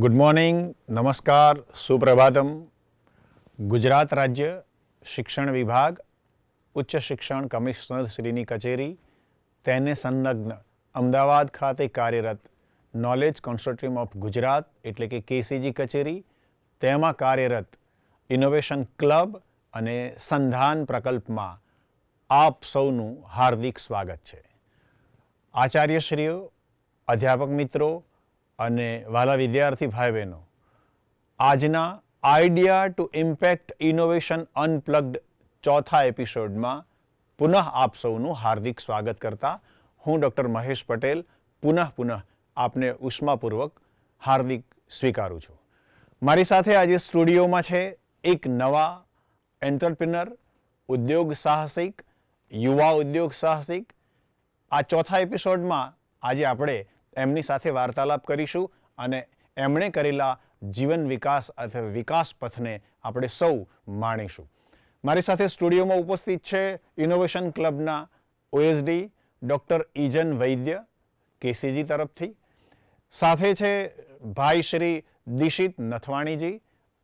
Good morning, નમસ્કાર, સુપ્રભાતમ. ગુજરાત રાજ્ય શિક્ષણ વિભાગ ઉચ્ચ શિક્ષણ કમિશનર શ્રીની કચેરી તેને સંલગ્ન અમદાવાદ ખાતે કાર્યરત નોલેજ કોન્સોર્ટિયમ ઓફ ગુજરાત એટલે કે કેસીજી કચેરી, તેમાં કાર્યરત ઇનોવેશન ક્લબ અને સંધાન પ્રકલ્પમાં આપ સૌનું હાર્દિક સ્વાગત છે. આચાર્યશ્રીઓ, અધ્યાપક મિત્રો અને વાલા વિદ્યાર્થી ભાઈ બહેનો, આજના idea to impact innovation unplugged ચોથા એપિસોડમાં પુનઃ આપ સૌનું હાર્દિક સ્વાગત કરતા હું ડૉક્ટર મહેશ પટેલ પુનઃ આપને ઉષ્માપૂર્વક હાર્દિક સ્વીકારું છું. મારી સાથે આજે સ્ટુડિયોમાં છે એક નવા એન્ટરપ્રિનર, ઉદ્યોગ સાહસિક, યુવા ઉદ્યોગ સાહસિક. આ ચોથા એપિસોડમાં આજે આપણે એમની સાથે વાર્તાલાપ કરીશું અને એમણે કરેલા જીવન વિકાસ અથવા વિકાસ પથને આપણે સૌ માણીશું. મારી સાથે સ્ટુડિયોમાં ઉપસ્થિત છે ઇનોવેશન ક્લબના ઓએસડી ડૉક્ટર ઈજન વૈદ્ય કેસીજી તરફથી. સાથે છે ભાઈ શ્રી દિશિત નથવાણીજી,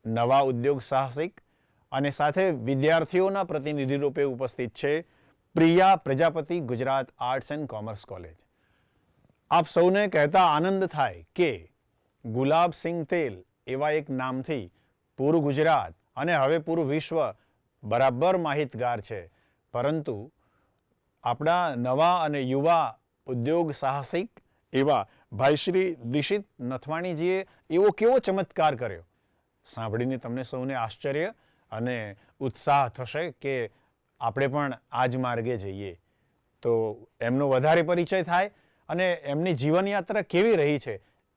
નવા ઉદ્યોગ સાહસિક, અને સાથે વિદ્યાર્થીઓના પ્રતિનિધિ રૂપે ઉપસ્થિત છે Priya Prajapati, Gujarat arts and commerce college. આપ સૌને કહેતા આનંદ થાય કે ગુલાબસિંગ તેલ એવા એક નામથી પૂરું ગુજરાત અને હવે પૂરું વિશ્વ બરાબર માહિતગાર છે, પરંતુ આપણા નવા અને યુવા ઉદ્યોગ સાહસિક એવા ભાઈ શ્રી દિશિત નથવાણીજીએ એવો કેવો ચમત્કાર કર્યો, સાંભળીને તમને સૌને આશ્ચર્ય અને ઉત્સાહ થશે કે આપણે પણ આ જ માર્ગે જઈએ. તો એમનો વધારે પરિચય થાય અને એમની જીવનયાત્રા કેવી રહી છે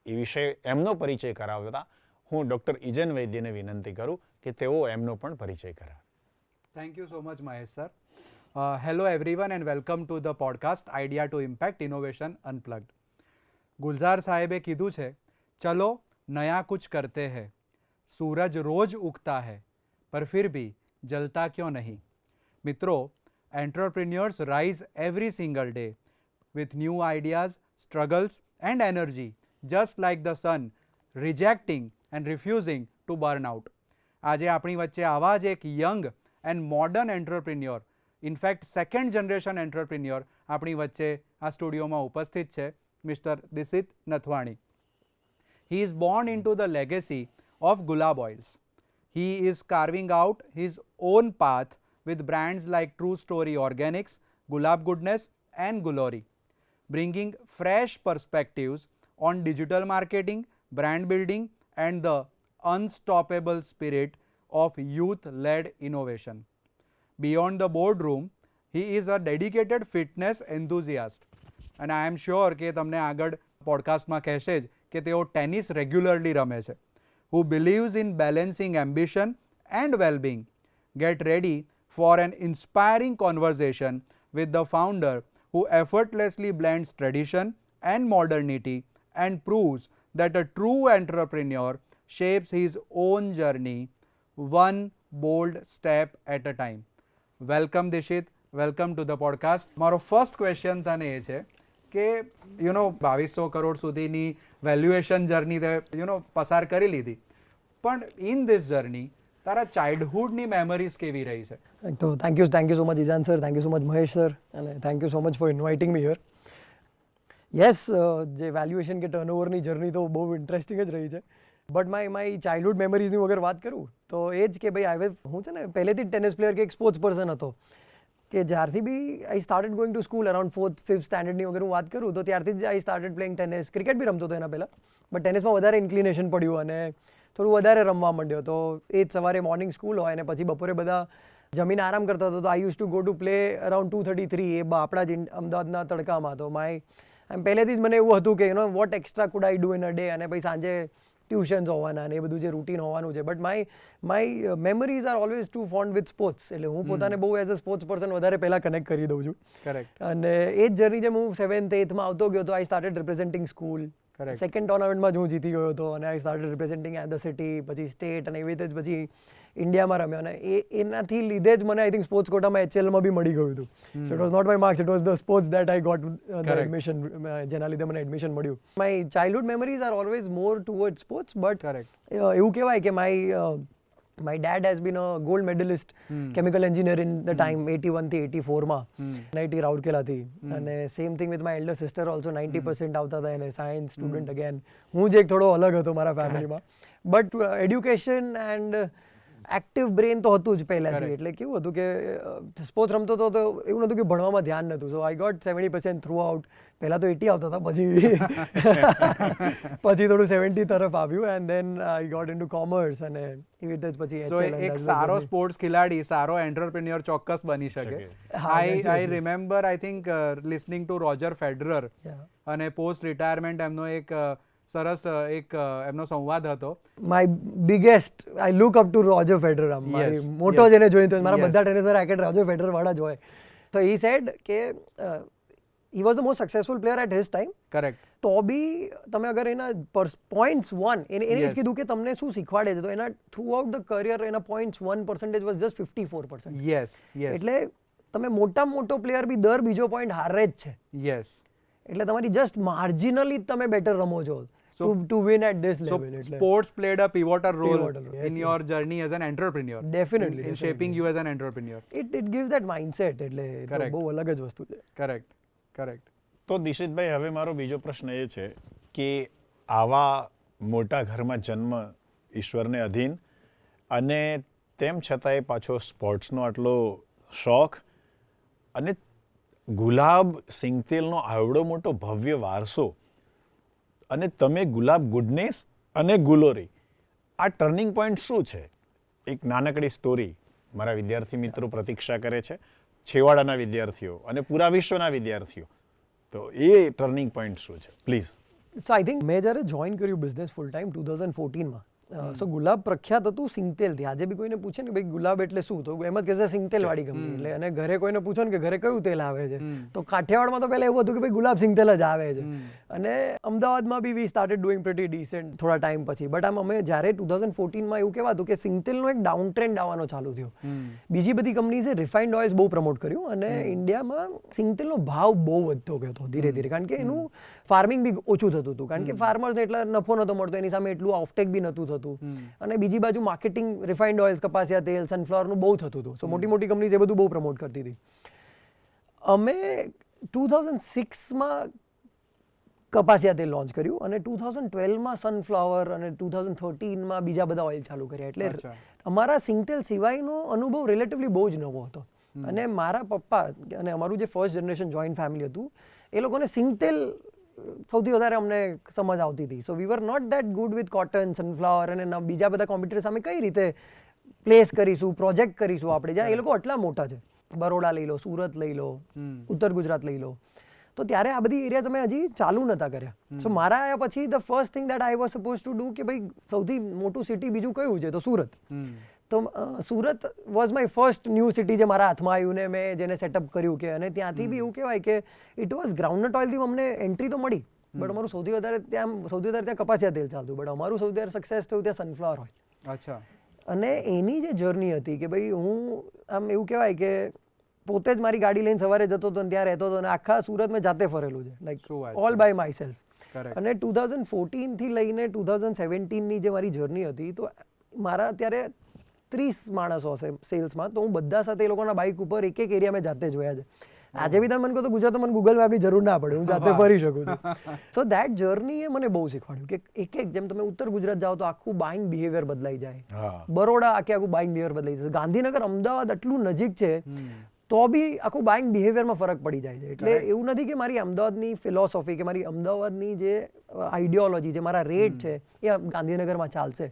એ વિશે એમનો પરિચય કરાવતા હું ડૉક્ટર ઈજન વૈદ્યને વિનંતી કરું કે તેઓ એમનો પણ પરિચય કરાવે. Thank you so much, Mahesh sir. Hello everyone and welcome to the podcast Idea to Impact Innovation Unplugged. Gulzar સાહેબે કીધું છે, ચલો નયા કુછ કરતે હૈ, સૂરજ રોજ ઉગતા હૈ, પર ફિર ભી જલતા ક્યોં નહીં. મિત્રો, entrepreneurs rise every single day with new ideas, struggles and energy, just like the sun, rejecting and refusing to burn out. આજે આપણી વચ્ચે આવા જ એક young and modern entrepreneur, in fact second generation entrepreneur આપણી વચ્ચે આ સ્ટુડિયોમાં ઉપસ્થિત છે, mister Dishit Nathwani. He is born into the legacy of Gulab Oils. He is carving out his own path with brands like True Story Organics, Gulab Goodness and Glory, bringing fresh perspectives on digital marketing, brand building and the unstoppable spirit of youth-led innovation. Beyond the boardroom, he is a dedicated fitness enthusiast. And I am sure કે તમને આગળ પોડકાસ્ટમાં કહેશે જ કે તેઓ tennis regularly રમે છે. Who believes in balancing ambition and well-being. Get ready for an inspiring conversation with the founder who effortlessly blends tradition and modernity and proves that a true entrepreneur shapes his own journey one bold step at a time. Welcome Dishit, welcome to the podcast. મારો first question તને એ છે કે 2200 કરોડ સુધીની valuation journey તે પસાર કરી લીધી, પણ ઇન ધીસ જર્ની તારા ચાઇલ્ડહુડની મેમરીઝ કેવી રહી છે? તો thank you so much Ijan sir, thank you so much Mahesh sir, અને thank you so much for inviting me here. Yes, જે વેલ્યુએશન કે ટર્નઓવરની જર્ની તો બહુ ઇન્ટરેસ્ટિંગ જ રહી છે, બટ માય ચાઇલ્ડહુડ મેમરીઝની વગર વાત કરું તો એ જ કે ભાઈ હું છે ને પહેલેથી જ ટેનિસ પ્લેયર કે એક સ્પોર્ટ્સ પર્સન હતો, કે જ્યારથી બી I started going to school around 4th 5th સ્ટેન્ડર્ડની વગર હું વાત કરું તો ત્યારથી જ I started playing tennis. Cricket બી રમતો હતો એના પહેલાં, બટ ટેનિસમાં વધારે ઇન્ક્લિનેશન પડ્યું અને થોડું વધારે રમવા માંડ્યો. તો એ જ સવારે મોર્નિંગ સ્કૂલ હોય અને પછી બપોરે બધા જમીને આરામ કરતા હતો, તો I use to go to play around 2:33 એ આપણા જ અમદાવાદના તડકામાં. તો પહેલેથી જ મને એવું હતું કે what extra could I do in a day, અને પછી સાંજે ટ્યુશન્સ હોવાના અને એ બધું જે રૂટીન હોવાનું છે. But my memories are always too fond with sports, એટલે હું પોતાને બહુ એઝ અ સ્પોર્ટ્સ પર્સન વધારે પહેલાં કનેક્ટ કરી દઉં છું. કરેક્ટ. અને એ જ જર્ની જેમ હું 7th 8thમાં આવતો ગયો તો I started representing school. Second ટુર્નામેન્ટમાં જ હું જીતી ગયો હતો અને I started representing at the city, પછી સ્ટેટ, અને એવી રીતે જ પછી ઇન્ડિયામાં રમ્યો અને એનાથી લીધે જ મને આઈ થિંક સ્પોર્ટ્સ કોટામાં HLમાં બી મળી ગયું હતું. So it was not my marks, it was the sports that I got the admission, જેના લીધે મને એડમિશન મળ્યું. My childhood memories are always more toward sports, but એવું કહેવાય કે my dad has been a gold medalist chemical engineer in the time 81 થી 84 માં NIT રાઉરકેલાથી. અને same thing with my elder sister also 90% આવતા હતા એને સાયન્સ સ્ટુડન્ટ અગેન. હું જ એક થોડો અલગ હતો મારા ફેમિલીમાં, but education and active brain તો હતું જ પહેલાથી. એટલે કેવું હતું કે સ્પોર્ટ્સ રમતો હતો તો એવું નહોતું કે ભણવામાં ધ્યાન નહોતું. સો આઈ ગોટ 70% થ્રુ આઉટ. પહેલાં તો 80 આવતા હતા, પછી થોડું 70 તરફ આવ્યું and then I got into commerce અને એવી રીતે જ પછી સો એક સારો સ્પોર્ટ્સ ખેલાડી, સારો એન્ટરપ્રેન્યોર ચોક્કસ બની શકે. I remember I think listening to Roger Federer, અને પોસ્ટ રિટાયરમેન્ટ એમનો એક સરસ એક એમનો સંવાદ હતો. My biggest I look up to Roger Federer. મારી મોટો જેને જોઈને તો મારા બધા ટેનિસ રેકેટ રોજર ફેડરર વાળા જ હોય. તો હી સેડ કે he was the most successful player at his time. Correct. તો બી તમે અગર એના points 1 એને જ કીધું કે તમને શું શીખવાડે છે, તો એના થ્રુ આઉટ ધ કરિયર એના points 1% was just 54%. Yes yes. એટલે તમે મોટામાં મોટો પ્લેયર બી દર બીજો પોઈન્ટ હારે જ છે. યસ. એટલે તમારી જસ્ટ માર્જિનલી તમે બેટર રમો છો to win at this level. So sports played a pivotal role in your journey as an entrepreneur. Definitely. In shaping you as an entrepreneur. It gives that mindset. એટલે તો બહુ અલગ જ વસ્તુ છે. કરેક્ટ. તો દિશિતભાઈ, હવે મારો બીજો પ્રશ્ન એ છે કે આવા મોટા ઘરમાં જન્મ ઈશ્વરને અધીન, અને તેમ છતાંય પાછો સ્પોર્ટ્સનો આટલો શોખ, અને ગુલાબ સિંગતેલનો આવડો મોટો ભવ્ય વારસો, અને તમે ગુલાબ ગુડનેસ અને ગુલોરી, આ ટર્નિંગ પોઈન્ટ શું છે? એક નાનકડી સ્ટોરી મારા વિદ્યાર્થી મિત્રો પ્રતીક્ષા કરે છે, છેવાડાના વિદ્યાર્થીઓ અને પૂરા વિશ્વના વિદ્યાર્થીઓ. તો એ ટર્નિંગ પોઈન્ટ શું છે, પ્લીઝ? સો આઈ થિંક મેં જ્યારે જોઈન કર્યું બિઝનેસ ફૂલ ટાઈમ 2014માં, સો ગુલાબ પ્રખ્યાત હતું સિંગતેલથી. આજે બી કોઈને પૂછે ને ભાઈ ગુલાબ એટલે શું, તો એમ જ કહેશે સિંગતેલવાળી કંપની. એટલે અને ઘરે કોઈને પૂછો ને કે ઘરે કયું તેલ આવે છે, તો કાઠિયાવાડમાં તો પહેલાં એવું હતું કે ભાઈ ગુલાબ સિંગતેલ જ આવે છે. અને અમદાવાદમાં બી we started doing pretty decent થોડા ટાઈમ પછી. બટ આમ અમે જ્યારે 2014માં એવું કહેવાતું કે સિંગતેલનો એક ડાઉન ટ્રેન્ડ આવવાનો ચાલુ થયો. બીજી બધી કંપનીઝે રિફાઇન્ડ ઓઇલ્સ બહુ પ્રમોટ કર્યું, અને ઇન્ડિયામાં સિંગતેલનો ભાવ બહુ વધતો ગયો હતો ધીરે ધીરે, કારણ કે એનું ફાર્મિંગ બી ઓછું થતું હતું, કારણ કે ફાર્મર્સને એટલા નફો નહોતો મળતો, એની સામે એટલું ઓફટેક બી નહોતું થતું, અને બીજી બાજુ માર્કેટિંગ રિફાઇન્ડ ઓઇલ્સ, કપાસિયા તેલ, સનફ્લાવરનું બહુ થતું હતું. સો મોટી મોટી કંપનીઝ એ બધું બહુ પ્રમોટ કરતી હતી. અમે 2006માં કપાસિયા તેલ લોન્ચ કર્યું, અને 2012માં સનફ્લાવર, અને 2013માં બીજા બધા ઓઇલ ચાલુ કર્યા. એટલે અમારા સિંગતેલ સિવાયનો અનુભવ રિલેટિવલી બહુ જ નવો હતો. અને મારા પપ્પા અને અમારું જે ફર્સ્ટ જનરેશન જોઈન્ટ ફેમિલી હતું, એ લોકોને સિંગતેલ સૌથી વધારે અમને સમજ આવતી હતી. So we were not that good with cotton, sunflower, અને બીજા બધા કોમ્પિટિટર સામે કઈ રીતે પ્લેસ કરીશું, પ્રોજેક્ટ કરીશું આપણે, જ્યાં એ લોકો આટલા મોટા છે. બરોડા લઈ લો, સુરત લઈ લો, ઉત્તર ગુજરાત લઈ લો. તો ત્યારે આ બધી એરિયાઝ અમે હજી ચાલુ નહોતા કર્યા. સો મારા આવ્યા પછી the first thing that I was suppose to do કે ભાઈ સૌથી મોટું સિટી બીજું કયું છે, તો સુરત. તો Surat was my first new city જે મારા હાથમાં આવ્યું ને મેં જેને સેટઅપ કર્યું કે, અને ત્યાંથી બી એવું કહેવાય કે ઇટ વોઝ ગ્રાઉન્ડનટ ઓઇલથી અમને એન્ટ્રી તો મળી, બટ અમારું સૌથી વધારે ત્યાં કપાસિયા તેલ ચાલતું, બટ અમારું સૌથી વધારે સક્સેસ થયું ત્યાં સનફ્લાવર ઓઇલ. અચ્છા. અને એની જે જર્ની હતી કે ભાઈ હું આમ એવું કહેવાય કે પોતે જ મારી ગાડી લઈને સવારે જતો હતો, ત્યાં રહેતો હતો, અને આખા સુરત મેં જાતે ફરેલું છે, like all by myself. અને 2014થી લઈને 2017ની જે મારી જર્ની હતી, તો મારા અત્યારે 30 માણસો હશે સેલ્સમાં, તો હું બધા સાથે એ લોકોના બાઇક ઉપર એક એક એરિયા મેં જાતે જોયા છે. આજે બી તમે મને કહો તો ગુજરાતમાં મને ગૂગલ મેપની જરૂર ના પડે, હું જાતે ફરી શકું છું. સો દેટ જર્નીએ મને બહુ શીખવાડ્યું કે એક જેમ તમે ઉત્તર ગુજરાત જાઓ તો આખું બાઇંગ બિહેવિયર બદલાઈ જાય, બરોડા આખું બાઇંગ બિહેવિયર બદલાઈ જાય, ગાંધીનગર, અમદાવાદ આટલું નજીક છે તો બી આખું બાઇંગ બિહેવિયરમાં ફરક પડી જાય છે. એટલે એવું નથી કે મારી અમદાવાદની ફિલોસોફી કે મારી અમદાવાદની જે આઈડિયોલોજી છે, મારા રેટ છે, એ ગાંધીનગરમાં ચાલશે.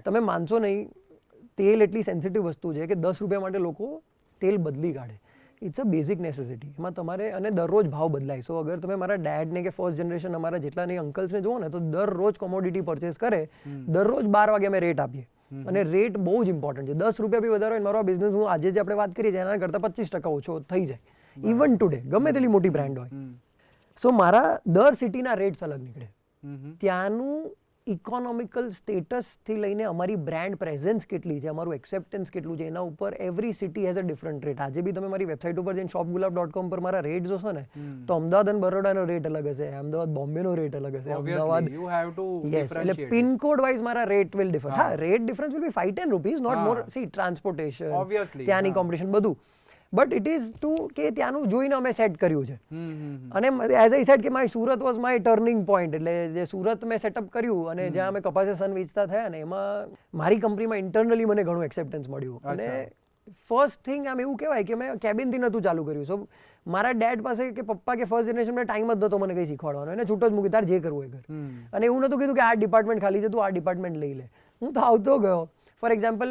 તમે માનશો નહીં, તેલ એટલી સેન્સિટિવ વસ્તુ છે કે 10 રૂપિયા માટે લોકો તેલ બદલી કાઢે. It's a basic necessity. એમાં તમારે, અને દરરોજ ભાવ બદલાય. સો અગર તમે મારા ડેડને કે ફર્સ્ટ જનરેશન અમારા જેટલા નહીં અંકલ્સને જુઓ ને, તો દરરોજ કોમોડિટી પરચેસ કરે, દરરોજ 12 વાગે અમે રેટ આપીએ. અને રેટ બહુ જ ઇમ્પોર્ટન્ટ છે. 10 રૂપિયા બી વધારે હોય, મારો બિઝનેસ હું આજે જે આપણે વાત કરીએ છીએ એના કરતાં 25% ઓછો થઈ જાય, ઇવન ટુડે, ગમે તેટલી મોટી બ્રાન્ડ હોય. સો મારા દર સિટીના રેટ્સ અલગ નીકળે. ત્યાંનું ઇકોનોમિકલ સ્ટેટસથી લઈને અમારી બ્રાન્ડ પ્રેઝન્સ કેટલી છે, અમારું એક્સેપ્ટન્સ કેટલું છે, એના ઉપર every city has a different rate. આજે બી તમે મારી વેબસાઇટ ઉપર જઈને shopgulab.com પર મારા રેટ જોશો ને તો અમદાવાદ અને બરોડાનો રેટ અલગ હશે, અમદાવાદ બોમ્બેનો રેટ અલગ હશે, Ahmedabad you have to yes એટલે differentiate પિનકોડ વાઇઝ મારા રેટ વિલ ડિફર. હા, rate difference will be 5-10 rupees, not more. See transportation, Obviously, ત્યાંની કોમ્પિટિશન બધું, બટ ઇટ ઇઝ ટુ કે ત્યાંનું જોઈને અમે સેટ કર્યું છે. અને એઝ આઈ સેડ કે my Surat was my turning point. એટલે જે સુરત મેં સેટઅપ કર્યું અને જ્યાં અમે કપાસિયા સન વેચતા થયા ને એમાં મારી કંપનીમાં ઇન્ટરનલી મને ઘણું એક્સેપ્ટન્સ મળ્યું. અને ફર્સ્ટ થિંગ આમ એવું કહેવાય કે મેં કેબિનથી નહોતું ચાલુ કર્યું. સો મારા ડેડ પાસે કે પપ્પા કે ફર્સ્ટ જનરેશનમાં ટાઈમ જ નહોતો મને કંઈ શીખવાડવાનો, એને છૂટો જ મૂકી તાર જે કરવું એ કર. અને એવું નહોતું કીધું કે આ ડિપાર્ટમેન્ટ ખાલી છે તું આ ડિપાર્ટમેન્ટ લઈ લે. હું તો આવતો ગયો. ફોર એક્ઝામ્પલ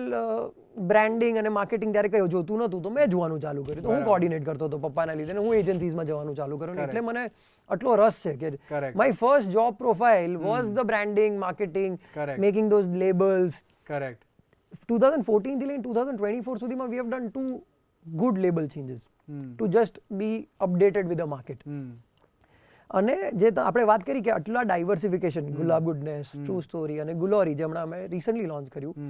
બ્રાન્ડિંગ અને માર્કેટિંગ ત્યારે કયું જોતું નહોતું તો મેં જોવાનું ચાલુ કર્યું, તો હું કોર્ડિનેટ કરતો હતો પપ્પાના લીધે, અને હું એજન્સીઝમાં જવાનું ચાલુ કર્યું. એટલે મને આટલો રસ છે કે my first job profile was the branding, marketing, making those labels. Correct. 2014 થી લઈને 2024 સુધીમાં we have done 2 good label changes two just B updated with the market. અને જે આપણે વાત કરી કે આટલા ડાયવર્સિફિકેશન, ગુલાબ ગુડનેસ, ટ્રુ સ્ટોરી અને ગુલોરી જે હમણાં અમે રિસન્ટલી લોન્ચ કર્યું,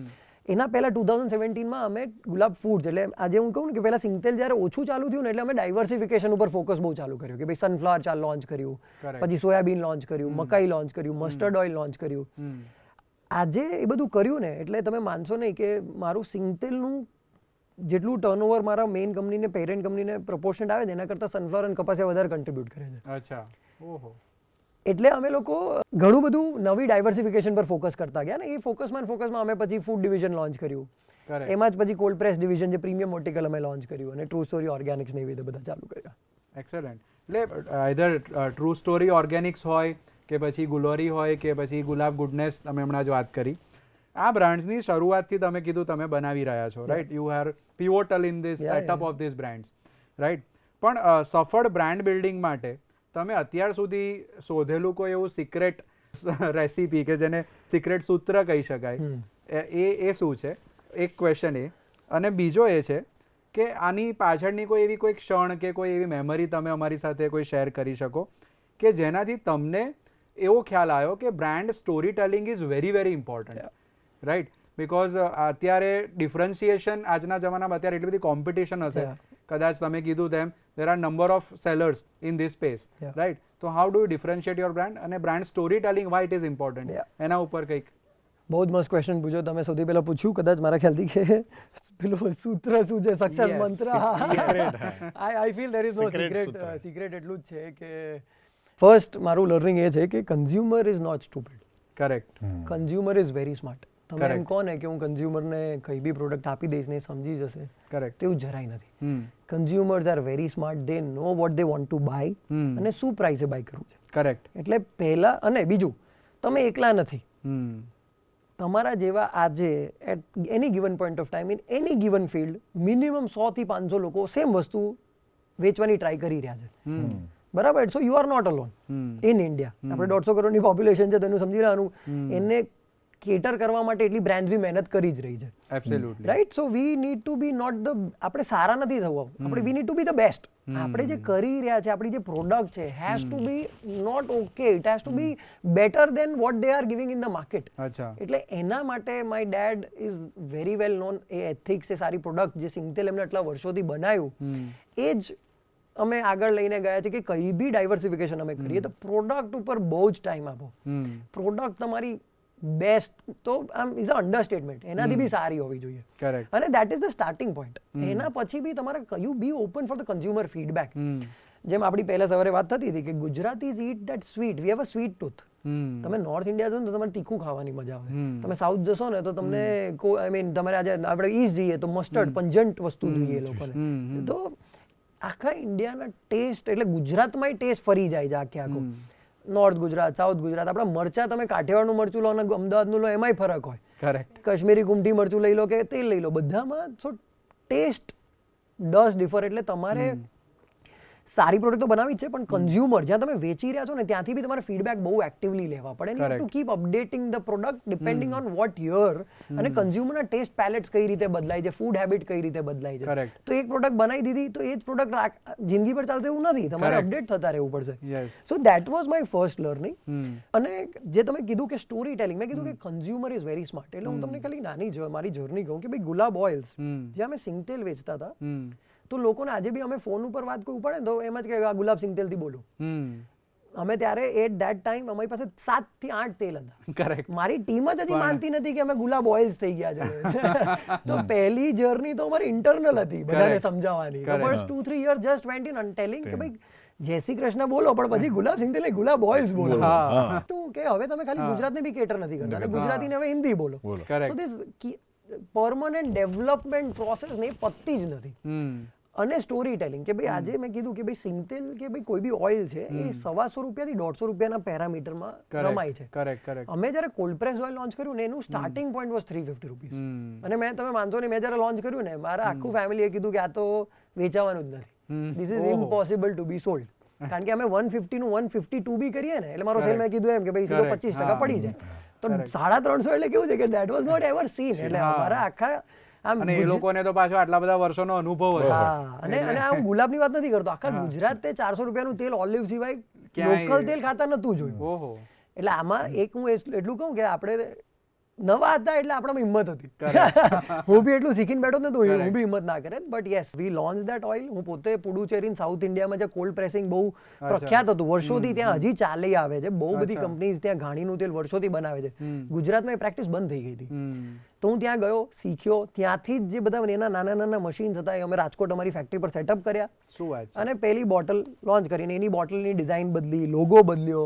એના પહેલા 2017માં અમે ગુલાબ ફૂડ્સ, એટલે આજે હું કહું ને કે પહેલા સિંગતેલ જ્યારે ઓછું ચાલુ થયું ને એટલે અમે ડાયવર્સિફિકેશન ઉપર ફોકસ બહુ ચાલુ કર્યું કે ભાઈ સનફ્લાવર લોન્ચ કર્યું, પછી સોયાબીન લોન્ચ કર્યું, મકાઈ લોન્ચ કર્યું, મસ્ટર્ડ ઓઇલ લોન્ચ કર્યું. આજે એ બધું કર્યું ને એટલે તમે માનશો નહીં કે મારું સિંગતેલનું જેટલું ટર્નઓવર મારા મેઇન કંપનીને, પેરેન્ટ કંપનીને પ્રપોર્શનટ આવે છે એના કરતાં સનફ્લાવર અને કપાસિયા વધારે કન્ટ્રીબ્યુટ કરે છે. અચ્છા, ઓહો. એટલે અમે લોકો ઘણું બધું નવી ડાયવર્સિફિકેશન પર ફોકસ કરતા ગયા ને એ ફોકસમાં અમે પછી ફૂડ ડિવિઝન લોન્ચ કર્યું, એમાં જ પછી કોલ્ડ પ્રેસ ડિવિઝન જે પ્રીમિયમ વર્ટિકલ અમે લોન્ચ કર્યું, અને ટ્રુ સ્ટોરી ઓર્ગેનિક્સ ને એવી રીતે બધા ચાલુ કર્યા. એક્સેલન્ટ. એટલે આઈધર ટ્રુ સ્ટોરી ઓર્ગેનિક્સ હોય કે પછી ગુલોરી હોય કે પછી ગુલાબ ગુડનેસ તમે હમણાં જ વાત કરી, આ બ્રાન્ડ્સની શરૂઆતથી તમે કીધું તમે બનાવી રહ્યા છો, right? You are pivotal in this setup of this brands, right? પણ સફળ બ્રાન્ડ બિલ્ડિંગ માટે તમે અત્યાર સુધી શોધેલું કોઈ એવું સિક્રેટ રેસીપી કે જેને સિક્રેટ સૂત્ર કહી શકાય, એ શું છે? એક ક્વેશ્ચન એ. અને બીજો એ છે કે આની પાછળની કોઈ એવી કોઈ ક્ષણ કે કોઈ એવી મેમરી તમે અમારી સાથે કોઈ શેર કરી શકો કે જેનાથી તમને એવો ખ્યાલ આવ્યો કે brand story telling is very very important, right? Because અત્યારે ડિફરન્સિએશન આજના જમાનામાં અત્યારે એટલી બધી કોમ્પિટિશન હશે, કદાચ તમે કીધું તેમ there are number of sellers in this space, right? So how do you differentiate your brand અને brand storytelling, why it is important? એના ઉપર કંઈક. બહુ જ મસ્ત ક્વેશ્ચન પૂછ્યો તમે. સૌથી પહેલા પૂછ્યું કદાચ મારા ખ્યાલથી કે પેલું સૂત્ર શું છે, સક્સેસ મંત્ર. I feel there is no secret. એટલું જ છે કે ફર્સ્ટ મારું લર્નિંગ એ છે કે consumer is not stupid. Correct. Consumer is very smart. તમે એમ કહો ને કે હું કન્ઝ્યુમરને કઈ બી પ્રોડક્ટ આપી દઈશ ને સમજી જશે, કરેક્ટ, તેવું જરાય નથી. Consumers are very smart. They know what they want to buy અને શું પ્રાઇસે બાય કરવું છે. કરેક્ટ. એટલે પહેલા, અને બીજું તમે એકલા નથી. તમારા જેવા આજે at any given point of time in any given field minimum 100 થી 500 લોકો સેમ વસ્તુ વેચવાની ટ્રાય કરી રહ્યા છે. બરાબર? So you are not alone in India. આપણે 150 કરોડની પોપ્યુલેશન છે તો એનું સમજી લેવાનું, એને કેટર કરવા માટે એટલી બ્રાન્ડ બી મહેનત કરી જ રહી છે. Absolutely, right? So we need to be not the, આપણે સારા નથી થવું, આપણે we need to be the best. આપણે જે કરી રહ્યા છે, આપણી જે પ્રોડક્ટ છે, has to be not okay, it has to be better than what they are giving in the market. એટલે એના માટે my dad is very well known. એ એથિક્સ, એ સારી પ્રોડક્ટ જે સિંગતેલ એમને આટલા વર્ષોથી બનાવ્યું, એ જ અમે આગળ લઈને ગયા છે કે કઈ બી ડાયવર્સિફિકેશન અમે કરીએ તો પ્રોડક્ટ ઉપર બહુ જ ટાઈમ આપો. પ્રોડક્ટ તમારી બેસ્ટ તો આમ ઇઝ અ અંડરસ્ટેટમેન્ટ, એનાથી બી સારી હોવી જોઈએ. કરેક્ટ. અને that is the starting point. એના પછી બી તમારે you be open for the consumer feedback. જેમ આપણી પહેલા સવારે વાત થતી હતી કે Gujaratis eat that sweet, we have a sweet tooth. તમે નોર્થ ઇન્ડિયા જો ને તો તમારે તીખું ખાવાની મજા આવે. તમે સાઉથ જશો ને તો તમને આઈ મીન તમારે આજે આપણે ઈસ્ટ જઈએ તો મસ્ટર્ડ પંજન્ટ વસ્તુ જોઈએ એ લોકોને. તો આખા ઇન્ડિયાના ટેસ્ટ, એટલે ગુજરાતમાં ટેસ્ટ ફરી જાય છે આખે આખો. નોર્થ ગુજરાત, સાઉથ ગુજરાત, આપણા મરચા તમે કાઠિયાવાડનું મરચું લો અને અમદાવાદનું લો એમાંય ફરક હોય. કરેક્ટ. કાશ્મીરી ગુમટી મરચું લઈ લો કે તેલ લઈ લો, બધામાં સો ટેસ્ટ ડઝ ડિફર. એટલે તમારે સારી પ્રોડક્ટ તો બનાવી જ છે, પણ કન્ઝ્યુમર જ્યાં તમે વેચી રહ્યા છો ને ત્યાંથી બી તમારે ફીડબેક બહુ એક્ટિવલી લેવા પડે, and you have to keep updating the product depending on vote year, અને કન્ઝ્યુમરના ટેસ્ટ પેલેટ્સ કઈ રીતે બદલાય છે, ફૂડ હેબિટ કઈ રીતે બદલાય છે. Correct. તો એક પ્રોડક્ટ બનાવી દીધી તો એ જ પ્રોડક્ટ જિંદગી પર ચાલશે એવું નથી, તમારે અપડેટ થતા રહેવું પડશે. Yes. So that was my first learning. અને જે તમે કીધું કે સ્ટોરી ટેલિંગ, મેં કીધું કે કન્ઝ્યુમર ઇઝ વેરી સ્માર્ટ. એટલે હું તમને ખાલી નાની મારી જર્ની કહું કે ભાઈ ગુલાબ ઓઇલ્સ જે અમે સિંગતેલ વેચતા હતા, તો લોકોને આજે બી અમે ફોન ઉપર વાત કોઈ પડે ને તો એમ જ કે આ ગુલાબ સિંગતેલ થી બોલો. અમે ત્યારે એટ ધેટ ટાઈમ અમારી પાસે 7 થી 8 તેલ હતા. કરેક્ટ. મારી ટીમ જ હજી માનતી નથી કે અમે ગુલાબ ઓઇલ્સ થઈ ગયા છે. તો પહેલી જર્ની તો અમારી ઇન્ટરનલ હતી બધાને સમજાવવાની. First 2-3 year just vent in telling કે ભાઈ જય શ્રી કૃષ્ણ બોલો, પણ પછી ગુલાબ સિંગતેલ નહીં ગુલાબ ઓઇલ્સ બોલો. તો કે હવે તમે ખાલી ગુજરાતને બી કેટર નથી કરતા, અને ગુજરાતીને હવે હિન્દી બોલો. So this permanent development process ને પતતી જ નથી. અને સ્ટોરી ટેલિંગ કે ભાઈ આજે મેં કીધું કે ભાઈ સિંગતેલ કે ભાઈ કોઈ બી ઓઇલ છે એ 125 રૂપિયાથી 150 રૂપિયાના પેરામીટરમાં રમાય છે. કરેક્ટ. અમે જ્યારે કોલ્ડ પ્રેસ ઓઇલ લોન્ચ કર્યું ને એનું સ્ટાર્ટિંગ પોઈન્ટ વોઝ 350 રૂપીસ. અને તમે માનશો નહીં, મેં જ્યારે લોન્ચ કર્યું ને મારા આખું ફેમિલીએ કીધું કે આ તો વેચાવાનું જ નથી, this is impossible to be sold. કારણ કે અમે 150 નું 152 બી કરીએ ને એટલે મારો સેલ મેં કીધું એમ કે ભાઈ સીધો 25% પડી જાય. તો 350 એટલે કેવું છે કે that was not ever seen. એટલે અમારા આખા અને એ લોકોને તો પાછો આટલા બધા વર્ષોનો અનુભવ હશે. અને આ ગુલાબની વાત નથી કરતો, આખા ગુજરાતે 400 રૂપિયાનું તેલ ઓલિવ સિવાય લોકલ તેલ ખાતા નતું જોયું. એટલે આમાં એક હું એટલું કહું કે આપણે નવા હતા એટલે આપણામાં હિંમત હતી. હું બી એટલું શીખીને બેઠો જ નતો, હું બી હિંમત ના કરે. But yes we launch that oil. હું પોતે પુડુચેરી સાઉથ ઇન્ડિયામાં જે કોલ્ડ પ્રેસિંગ બહુ પ્રખ્યાત હતું વર્ષોથી, ત્યાં હજી ચાલી આવે છે. બહુ બધી કંપનીઝ ત્યાં ઘાણીનું તેલ વર્ષોથી બનાવે છે. ગુજરાતમાં એ પ્રેક્ટિસ બંધ થઈ ગઈ હતી. તો હું ત્યાં ગયો, શીખ્યો. ત્યાંથી જ જે બધા એના નાના નાના મશીન્સ હતા એ અમે રાજકોટ અમારી ફેક્ટરી પર સેટઅપ કર્યા. શું વાત છે. અને પહેલી બોટલ લોન્ચ કરીને એની બોટલની ડિઝાઇન બદલી, લોગો બદલ્યો,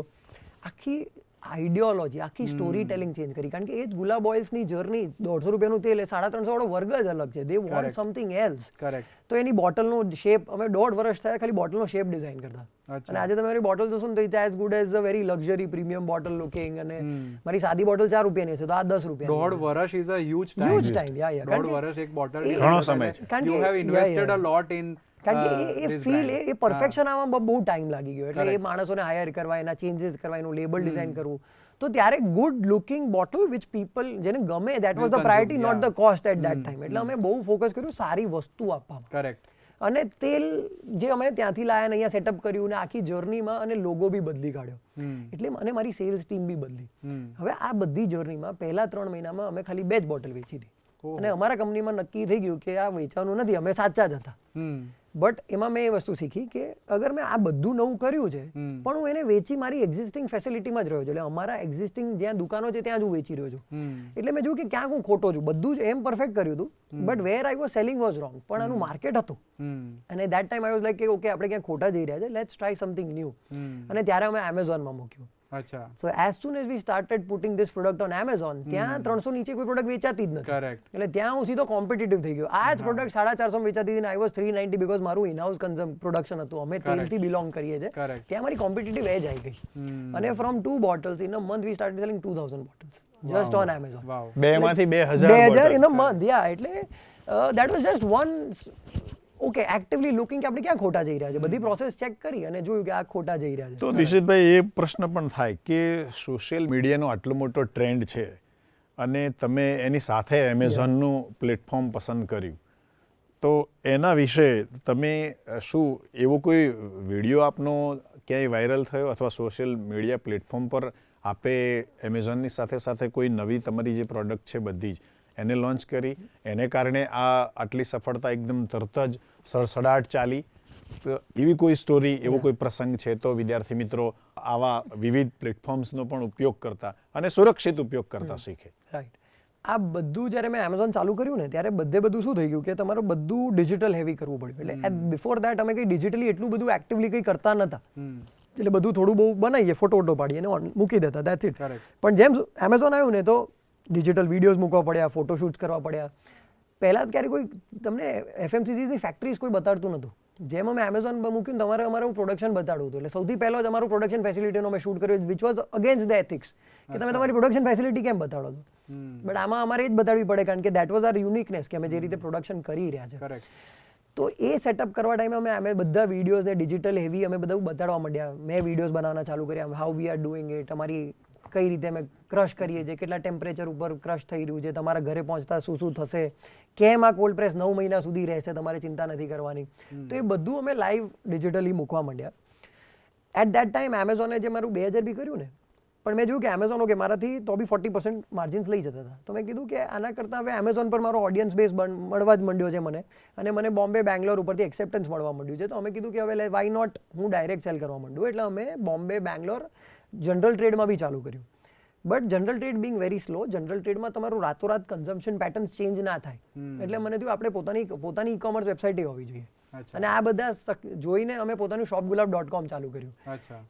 આખી આઈડિયોલોજી, આખી સ્ટોરી ટેલિંગ ચેન્જ કરી. કારણ કે એ જ ગુલાબ ઓઇલ્સની જર્ની 150 રૂપિયાનું તેલ એ 350 વાળો વર્ગ જ અલગ છે. They want something else. તો એની બોટલનો શેપ અમે 1.5 વર્ષ થયા ખાલી બોટલનો શેપ ડિઝાઇન કરતા. અને આજે તમે મારી બોટલ જોશો ને તો it as good as a very luxury premium bottle looking. અને મારી સાદી બોટલ 4 રૂપિયાની છે તો આ 10 રૂપિયા. 1.5 વર્ષ ઇઝ અ હ્યુજ ટાઈમ. 1.5 વર્ષ એક બોટલ ઘણો સમય છે. You have invested a lot in. કારણ કે એ ફીલ એ પરફેક્શન આવવામાં બહુ ટાઈમ લાગી ગયો. એટલે એ માણસોને હાયર કરવા, એના ચેન્જીસ કરવા, એનું લેબલ ડિઝાઇન કરવું. તો ત્યારે good looking bottle which people જેને ગમે, that was the priority, not the cost at that time. એટલે અમે બહુ ફોકસ કર્યું સારી વસ્તુ આપવામાં. કરેક્ટ. અને તેલ જે અમે ત્યાંથી લાયા ને અહીંયા સેટઅપ કર્યું ને આખી જર્નીમાં અને લોગો બી બદલી કાઢ્યો. એટલે અને મારી સેલ્સ ટીમ બી બદલી. હવે આ બધી જર્નીમાં પહેલા 3 મહિનામાં અમે ખાલી 2 જ બોટલ વેચી હતી. અને અમારા કંપનીમાં નક્કી થઈ ગયું કે આ વેચવાનું નથી, અમે સાચા જ હતા. બટ એમાં મેં એ વસ્તુ શીખી કે અગર મેં આ બધું નવું કર્યું છે પણ હું એને વેચી મારી એક્ઝિસ્ટિંગ ફેસિલિટીમાં જ રહ્યો છું. એટલે અમારા એક્ઝિસ્ટિંગ જ્યાં દુકાનો છે ત્યાં જ હું વેચી રહ્યો છું. એટલે મેં જોયું કે ક્યાંક હું ખોટો છું. બધું જ એમ પરફેક્ટ કર્યું હતું, but where I was selling was wrong. પણ આનું માર્કેટ હતું. અને that time I was like કે ઓકે આપણે ક્યાંક ખોટા જઈ રહ્યા છે, લેટ્સ ટ્રાય સમથિંગ ન્યૂ. અને ત્યારે અમે એમેઝોનમાં મૂક્યું. અચ્છા. So as soon as we started putting this product on Amazon, ત્યાં 300 નીચે કોઈ પ્રોડક્ટ વેચાતી જ નથી. કરેક્ટ. એટલે ત્યાં હું સીધો કોમ્પિટિટિવ થઈ ગયો. આ જ પ્રોડક્ટ 450 માં વેચાતી હતી ને આઈ વોઝ 390 બીકોઝ મારું ઇનહાઉસ પ્રોડક્શન હતું. અમે તેલથી બિલોંગ કરીએ છીએ. ત્યાં મારી કોમ્પિટિટિવ એજ આવી ગઈ. અને from 2 bottles in a month we started selling 2000 bottles just on Amazon. બે માંથી 2000 in a month. Yeah, એટલે that was just one. Okay, actively looking કે આપણે ક્યાં ખોટા જઈ રહ્યા છે, બધી પ્રોસેસ ચેક કરી અને જોયું કે આ ખોટા જઈ રહ્યા છે. તો દિશિતભાઈ એ પ્રશ્ન પણ થાય કે સોશિયલ મીડિયાનો આટલો મોટો ટ્રેન્ડ છે અને તમે એની સાથે એમેઝોનનું પ્લેટફોર્મ પસંદ કર્યું, તો એના વિશે તમે શું એવો કોઈ વિડીયો આપનો ક્યાંય વાયરલ થયો અથવા સોશિયલ મીડિયા પ્લેટફોર્મ પર આપે એમેઝોનની સાથે સાથે કોઈ નવી તમારી જે પ્રોડક્ટ છે બધી જ એને લોન્ચ કરી, એને કારણે આ આટલી સફળતા એકદમ તરત જ સડસડાટ ચાલી? એવી કોઈ સ્ટોરી, એવો કોઈ પ્રસંગ છે તો વિદ્યાર્થી મિત્રો આવા વિવિધ પ્લેટફોર્મ્સનો પણ ઉપયોગ કરતા અને સુરક્ષિત ઉપયોગ કરતા શીખે. રાઈટ. આ બધું જ્યારે મેં એમેઝોન ચાલુ કર્યું ને ત્યારે બધું શું થઈ ગયું કે તમારે બધું ડિજિટલ હેવી કરવું પડ્યું. એટલે બિફોર દેટ અમે કંઈ ડિજિટલી એટલું બધું એક્ટિવલી કંઈ કરતા નહોતા. એટલે બધું થોડું બહુ બનાવીએ, ફોટો પાડીએ અને મૂકી દેતા, દેટ્સ ઇટ. પણ જેમ એમેઝોન આવ્યું ને તો ડિજિટલ વિડીયોઝ મૂકવા પડ્યા, ફોટોશૂટ્સ કરવા પડ્યા. પહેલાં ક્યારે કોઈ તમને FMCGની ફેક્ટરીઝ કોઈ બતાડતું નહોતું. જેમ અમે એમેઝોન મૂક્યું તમારે અમારું પ્રોડક્શન બતાડવું હતું. એટલે સૌથી પહેલો જ અમારું પ્રોડક્શન ફેસિલિટીનો અમે શૂટ કર્યો, which was against the ethics કે તમે તમારી પ્રોડક્શન ફેસિલિટી કેમ બતાડો છો. બટ આમાં અમારે એ જ બતાડવી પડે કારણ કે દેટ વોઝ આર યુનિકનેસ કે અમે જે રીતે પ્રોડક્શન કરી રહ્યા છે. તો એ સેટઅપ કરવા ટાઈમે અમે બધા વિડીયોઝ ને ડિજિટલ હેવી અમે બધું બતાડવા માંડ્યા. મેં વિડીયોઝ બનાવવાના ચાલુ કર્યા, how we are doing it, અમારી કઈ રીતે અમે ક્રશ કરીએ છીએ, કેટલા ટેમ્પરેચર ઉપર ક્રશ થઈ રહ્યું છે, તમારા ઘરે પહોંચતા શું શું થશે, કેમ આ કોલ્ડ પ્રેસ 9 મહિના સુધી રહેશે, તમારે ચિંતા નથી કરવાની. તો એ બધું અમે લાઈવ ડિજિટલી મૂકવા માંડ્યા. એટ દેટ ટાઈમ એમેઝોને જે મારું 2000 બી કર્યું ને, પણ મેં જોયું કે એમેઝોન ઓકે મારાથી તો બી 40% માર્જિન્સ લઈ જતા હતા. તો મેં કીધું કે આના કરતાં હવે એમેઝોન પર મારો ઓડિયન્સ બેઝ મળવા જ માંડ્યો છે મને, અને મને બોમ્બે બેંગ્લોર ઉપરથી એક્સેપ્ટન્સ મળવા માંડ્યું છે. તો અમે કીધું કે હવે વાય નોટ હું ડાયરેક્ટ સેલ કરવા માંડું. એટલે અમે બોમ્બે બેંગ્લોર જનરલ ટ્રેડમાં બી ચાલુ કર્યું. But general trade being very slow, general ટ્રેડમાં તમારું રાતોરાત કન્ઝમ્પશન પેટર્ન્સ ચેન્જ ના થાય. એટલે મને થયું આપણે પોતાની ઈ-કોમર્સ વેબસાઇટ હોવી જોઈએ. અને આ બધા જોઈને અમે પોતાનું shopgulab.com ચાલુ કર્યું,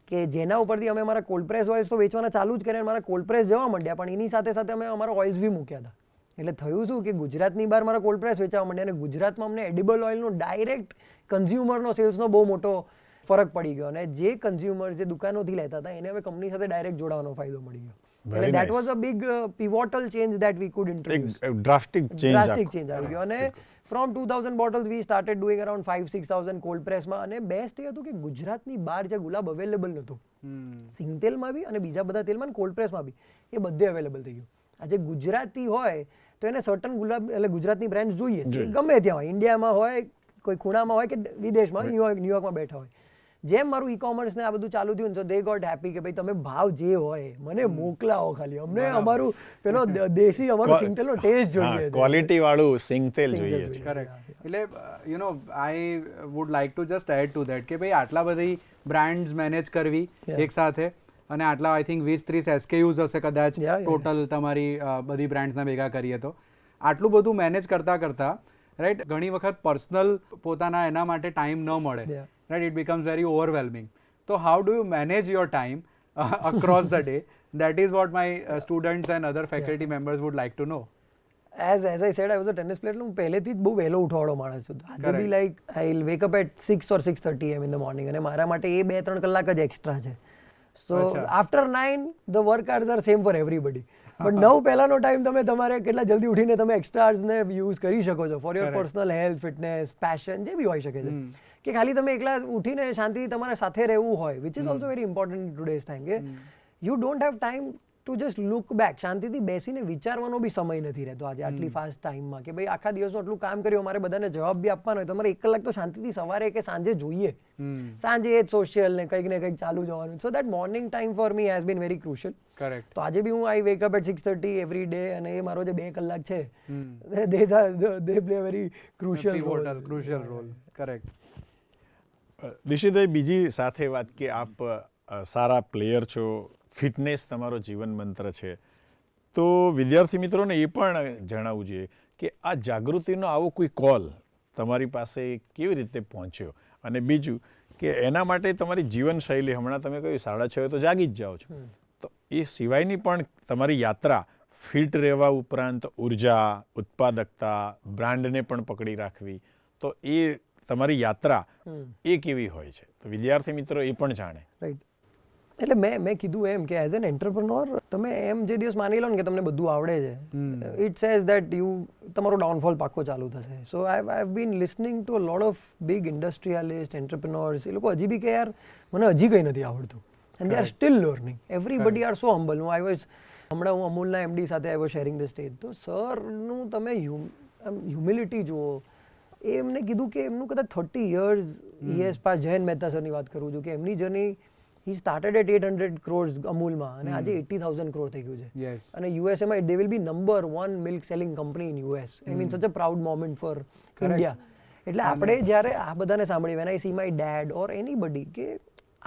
કે જેના ઉપરથી અમે અમારા કોલ્ડ પ્રેસ ઓઇલ્સ તો વેચવાના ચાલુ જ કર્યા, મારા કોલ્ડ પ્રેસ જવા માંડ્યા, પણ એની સાથે સાથે અમે અમારા ઓઇલ્સ બી મૂક્યા હતા. એટલે થયું શું કે ગુજરાતની બહાર મારા કોલ્ડ પ્રેસ વેચવા માંડ્યા, અને ગુજરાતમાં અમને એડિબલ ઓઇલનો ડાયરેક્ટ કન્ઝ્યુમરનો સેલ્સનો બહુ મોટો ફરક પડી ગયો. અને જે કન્ઝ્યુમર જે દુકાનોથી લેતા હતા એને હવે કંપની સાથે ડાયરેક્ટ જોડાવાનો ફાયદો મળી ગયો. એટલે that was a big pivotal change that we could introduce. Drastic change આવી ગયો. અને from 2000 bottles we started doing around 5-6,000 cold press માં. અને બેસ્ટ એ હતું કે ગુજરાતની બહાર જે ગુલાબ અવેલેબલ નહોતું, સિંગતેલમાં બી અને બીજા બધા તેલમાં કોલ્ડ પ્રેસમાં બી, એ બધે અવેલેબલ થઈ ગયું. આજે ગુજરાતી હોય તો એને સર્ટન ગુલાબ એટલે ગુજરાતની બ્રાન્ડ જોઈએ, ગમે ત્યાં હોય, ઇન્ડિયામાં હોય, કોઈ ખૂણામાં હોય કે વિદેશમાં, ન્યુયોર્કમાં બેઠા હોય. જેમ મારું ઈ-કોમર્સ ને આ બધું ચાલુ થયું ને, સો દે ગોટ હેપી કે ભાઈ તમે ભાવ જે હોય મને મોકલાવો, ખાલી અમને અમારું પેલો દેશી અમારું સિંગતેલનો ટેસ્ટ જોઈએ, ક્વોલિટી વાળું સિંગતેલ જોઈએ છે. કરેક્ટ. એટલે you know I would like to just add to that કે ભાઈ આટલા બધી બ્રાન્ડ્સ મેનેજ કરવી એક સાથે, અને આટલા આઈ થિંક 20-30 SKUs હશે કદાચ ટોટલ તમારી બધી બ્રાન્ડ્સના ભેગા કરીએ તો. આટલું બધું મેનેજ કરતા રાઈટ, ઘણી વખત પર્સનલ પોતાના એના માટે ટાઈમ ન મળે, right, it becomes very overwhelming. So how do you manage your time across the day? That is what my students and other faculty members would like to know. As I said, I was a tennis player. હું પહેલેથી જ બહુ વહેલો ઉઠવાવાળો માણસ છું. આજે બી like I will wake up at 6 or 6:30 am in the morning, અને મારા માટે એ 2-3 કલાક જ એક્સ્ટ્રા છે. So after 9 the work hours are same for everybody. But 9 પહેલાનો ટાઈમ તમે તમારે કેટલા જલ્દી ઉઠીને તમે એક્સ્ટ્રા ને યુઝ કરી શકો છો for your personal health, fitness, passion, જે બી હોઈ શકે છે. કે ખાલી તમે એકલા ઉઠીને શાંતિથી તમારા સાથે રહેવું હોય, which is also very important in today's time, કે you don't have time to just look back. શાંતિથી બેસીને વિચારવાનો બી સમય નથી રહેતો આજે આટલી ફાસ્ટ ટાઈમમાં, કે ભાઈ આખા દિવસનું આટલું કામ કર્યું, અમારે બધાને જવાબ બી આપવાનો હોય, તમારે 1 કલાક તો શાંતિથી સવારે કે સાંજે જોઈએ. સાંજે એ જ સોશિયલ ને કંઈક ચાલુ જવાનું. So that morning time for me has been very crucial. Correct. તો આજે બી હું I wake up at 6:30 every day, અને એ મારો જે 2 કલાક છે they play a very crucial role. Correct. દિશિતભાઈ, બીજી સાથે વાત કે આપ સારા પ્લેયર છો, ફિટનેસ તમારો જીવન મંત્ર છે, તો વિદ્યાર્થી મિત્રોને એ પણ જણાવવું જોઈએ કે આ જાગૃતિનો આવો કોઈ કોલ તમારી પાસે કેવી રીતે પહોંચ્યો, અને બીજું કે એના માટે તમારી જીવનશૈલી, હમણાં તમે કહ્યું 6:30 તો જાગી જ જાઓ છો, તો એ સિવાયની પણ તમારી યાત્રા ફિટ રહેવા ઉપરાંત ઉર્જા, ઉત્પાદકતા, બ્રાન્ડને પણ પકડી રાખવી, તો એ તમારી યાત્રા એ કેવી હોય છે, તો વિદ્યાર્થી મિત્રો એ પણ જાણે. રાઈટ. એટલે મેં કીધું એમ કે એઝ એન એન્ટરપ્રનોર તમે એમ જે દિવસ માની લો ને કે તમને બધું આવડે છે, ઇટ સેઝ દેટ તમારો ડાઉનફોલ પાક્કો ચાલુ થશે. So I have been listening to a lot of big industrialist, entrepreneurs. એ લોકો હજી બી કે યાર મને હજી કંઈ નથી આવડતું, and they are steel learning. Everybody are so humble. હમણાં હું અમૂલના MD સાથે I was sharing the stage, તો સરનું તમે હ્યુમિલિટી જુઓ. એમને કીધું કે એમનું કદાચ 30 years ES પાસ, જયંત મહેતા સરની વાત કરું છું, કે એમની journey he started at 800 crores અમૂલમાં, અને આજે 80,000 crore થઈ ગયું છે. અને યુએસએમાં they will be number 1 milk selling company in US. I mean such a proud moment for India. એટલે આપણે જ્યારે આ બધાને સાંભળીએ, when I see my dad or anybody, કે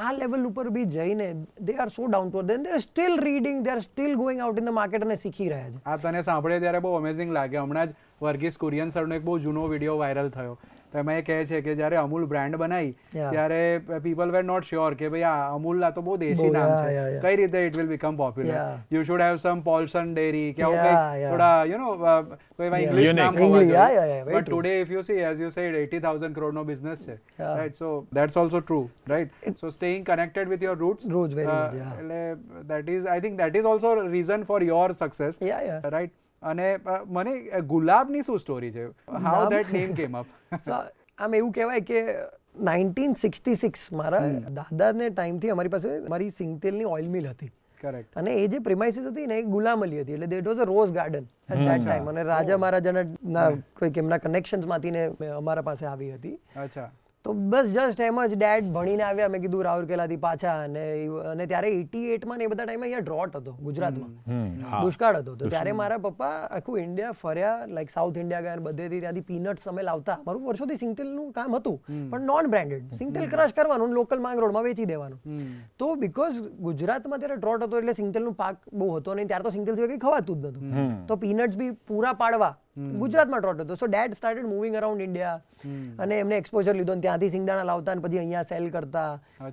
આ લેવલ ઉપર બી જઈને they are so down to earth, then they are still reading, they are still going out in the market અને શીખી રહ્યા છે. આ તને સાંભળીએ ત્યારે બહુ અમેઝિંગ લાગે. હમણાં જ વર્ગીસ કુરિયન સરનો એક બહુ જૂનો વિડીયો વાયરલ થયો, તો એમાં એ કહે છે કે જ્યારે અમૂલ બ્રાન્ડ બનાવી ત્યારે પીપલ વેર નોટ શ્યોર કે ભાઈ આ અમૂલ આ તો બહુ દેશી નામ છે, કઈ રીતે it will become popular, you should have sum Polson dairy કે આવું કંઈક થોડા યુ નો કોઈ ઇંગ્લિશ નામ હોવા જોઈએ. But today if you see, as you said, 80,000 crore નો બિઝનેસ છે, right? So that's also true, right? So staying connected with your roots, એટલે that is, I think that is also reason for your success, right? અને મને ગુલાબની શું story છે, how that name came up? આમ એવું કહેવાય કે 1966 મારા દાદાને ટાઈમથી અમારી પાસે મારી સિંગતેલની ઓઇલ મિલ હતી. કરેક્ટ. અને એ જે પ્રિમાઇસીસ હતી ને એ ગુલામ અલી હતી, એટલે that was a rose garden at that time. અને રાજા મહારાજાના કોઈક એમના કનેક્શન્સમાંથી ને અમારા પાસે આવી હતી. અચ્છા. તો બસ જસ્ટ એમ જ ડેડ ભણીને આવ્યા, મેં કીધું રાઉરકેલાથી પાછા, અને ત્યારે 88માં ને એ બધા ટાઈમે અહીંયા ડ્રોટ હતો ગુજરાતમાં, દુષ્કાળ હતો. તો ત્યારે મારા પપ્પા આખું ઇન્ડિયા ફર્યા, લાઈક સાઉથ ઇન્ડિયા ગયા, બધેથી ત્યાંથી પીનટ્સ અમે લાવતા. મારું વર્ષોથી સિંગતેલનું કામ હતું, પણ નોન બ્રાન્ડેડ. સિંગતેલ ક્રશ કરવાનું, લોકલ માંગ રોડમાં વેચી દેવાનું. તો બિકોઝ ગુજરાતમાં ત્યારે ડ્રોટ હતો એટલે સિંગતેલનું પાક બહુ હતો નહીં, ત્યારે તો સિંગતેલ સિવાય કંઈ ખવાતું જ નતું. તો પીનટ્સ બી પૂરા પાડવા ગુજરાતમાં ડ્રોટ હતો. So dad started moving around India, અને એમને એક્સપોઝર લીધો, ત્યાંથી સિંગદાણા લાવતા અને પછી અહીંયા સેલ કરતા.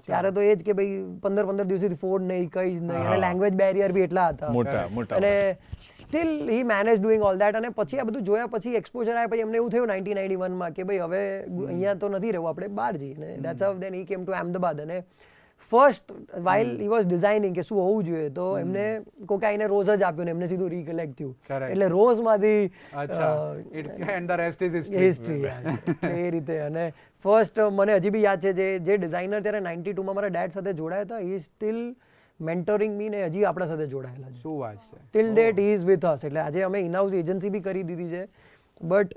ત્યારે તો એ જ કે ભાઈ 15 દિવસથી ફોડ નહીં, કંઈ જ નહીં, અને લેંગ્વેજ બેરિયર બી એટલા હતા. અને steel he manage doing all that. અને પછી આ બધું જોયા પછી એક્સપોઝર આવ્યા પછી એમને એવું થયું 1991માં કે ભાઈ હવે અહીંયા તો નથી રહેવું, આપણે બહાર જઈએ. અને દેટ્સ હાઉ દેન હી કેમ ટુ અહેમદાબાદ. અને first while he was designing કે શું હોવું જોઈએ, તો એમને કોકે આઈને રોઝ જ આપ્યો ને એમને સીધું રિકલેક્ટ થયું, એટલે રોઝમાંથી હિસ્ટ્રી એ રીતે. અને ફર્સ્ટ મને હજી બી યાદ છે જે ડિઝાઇનર ત્યારે 92માં મારા ડેડ સાથે જોડાયા હતા, હી સ્ટીલ મેન્ટોરિંગ મી ને હજી આપણા સાથે જોડાયેલા છે. શું વાત છે. Till date he is with us. એટલે આજે અમે ઇનહાઉસ એજન્સી બી કરી દીધી છે. But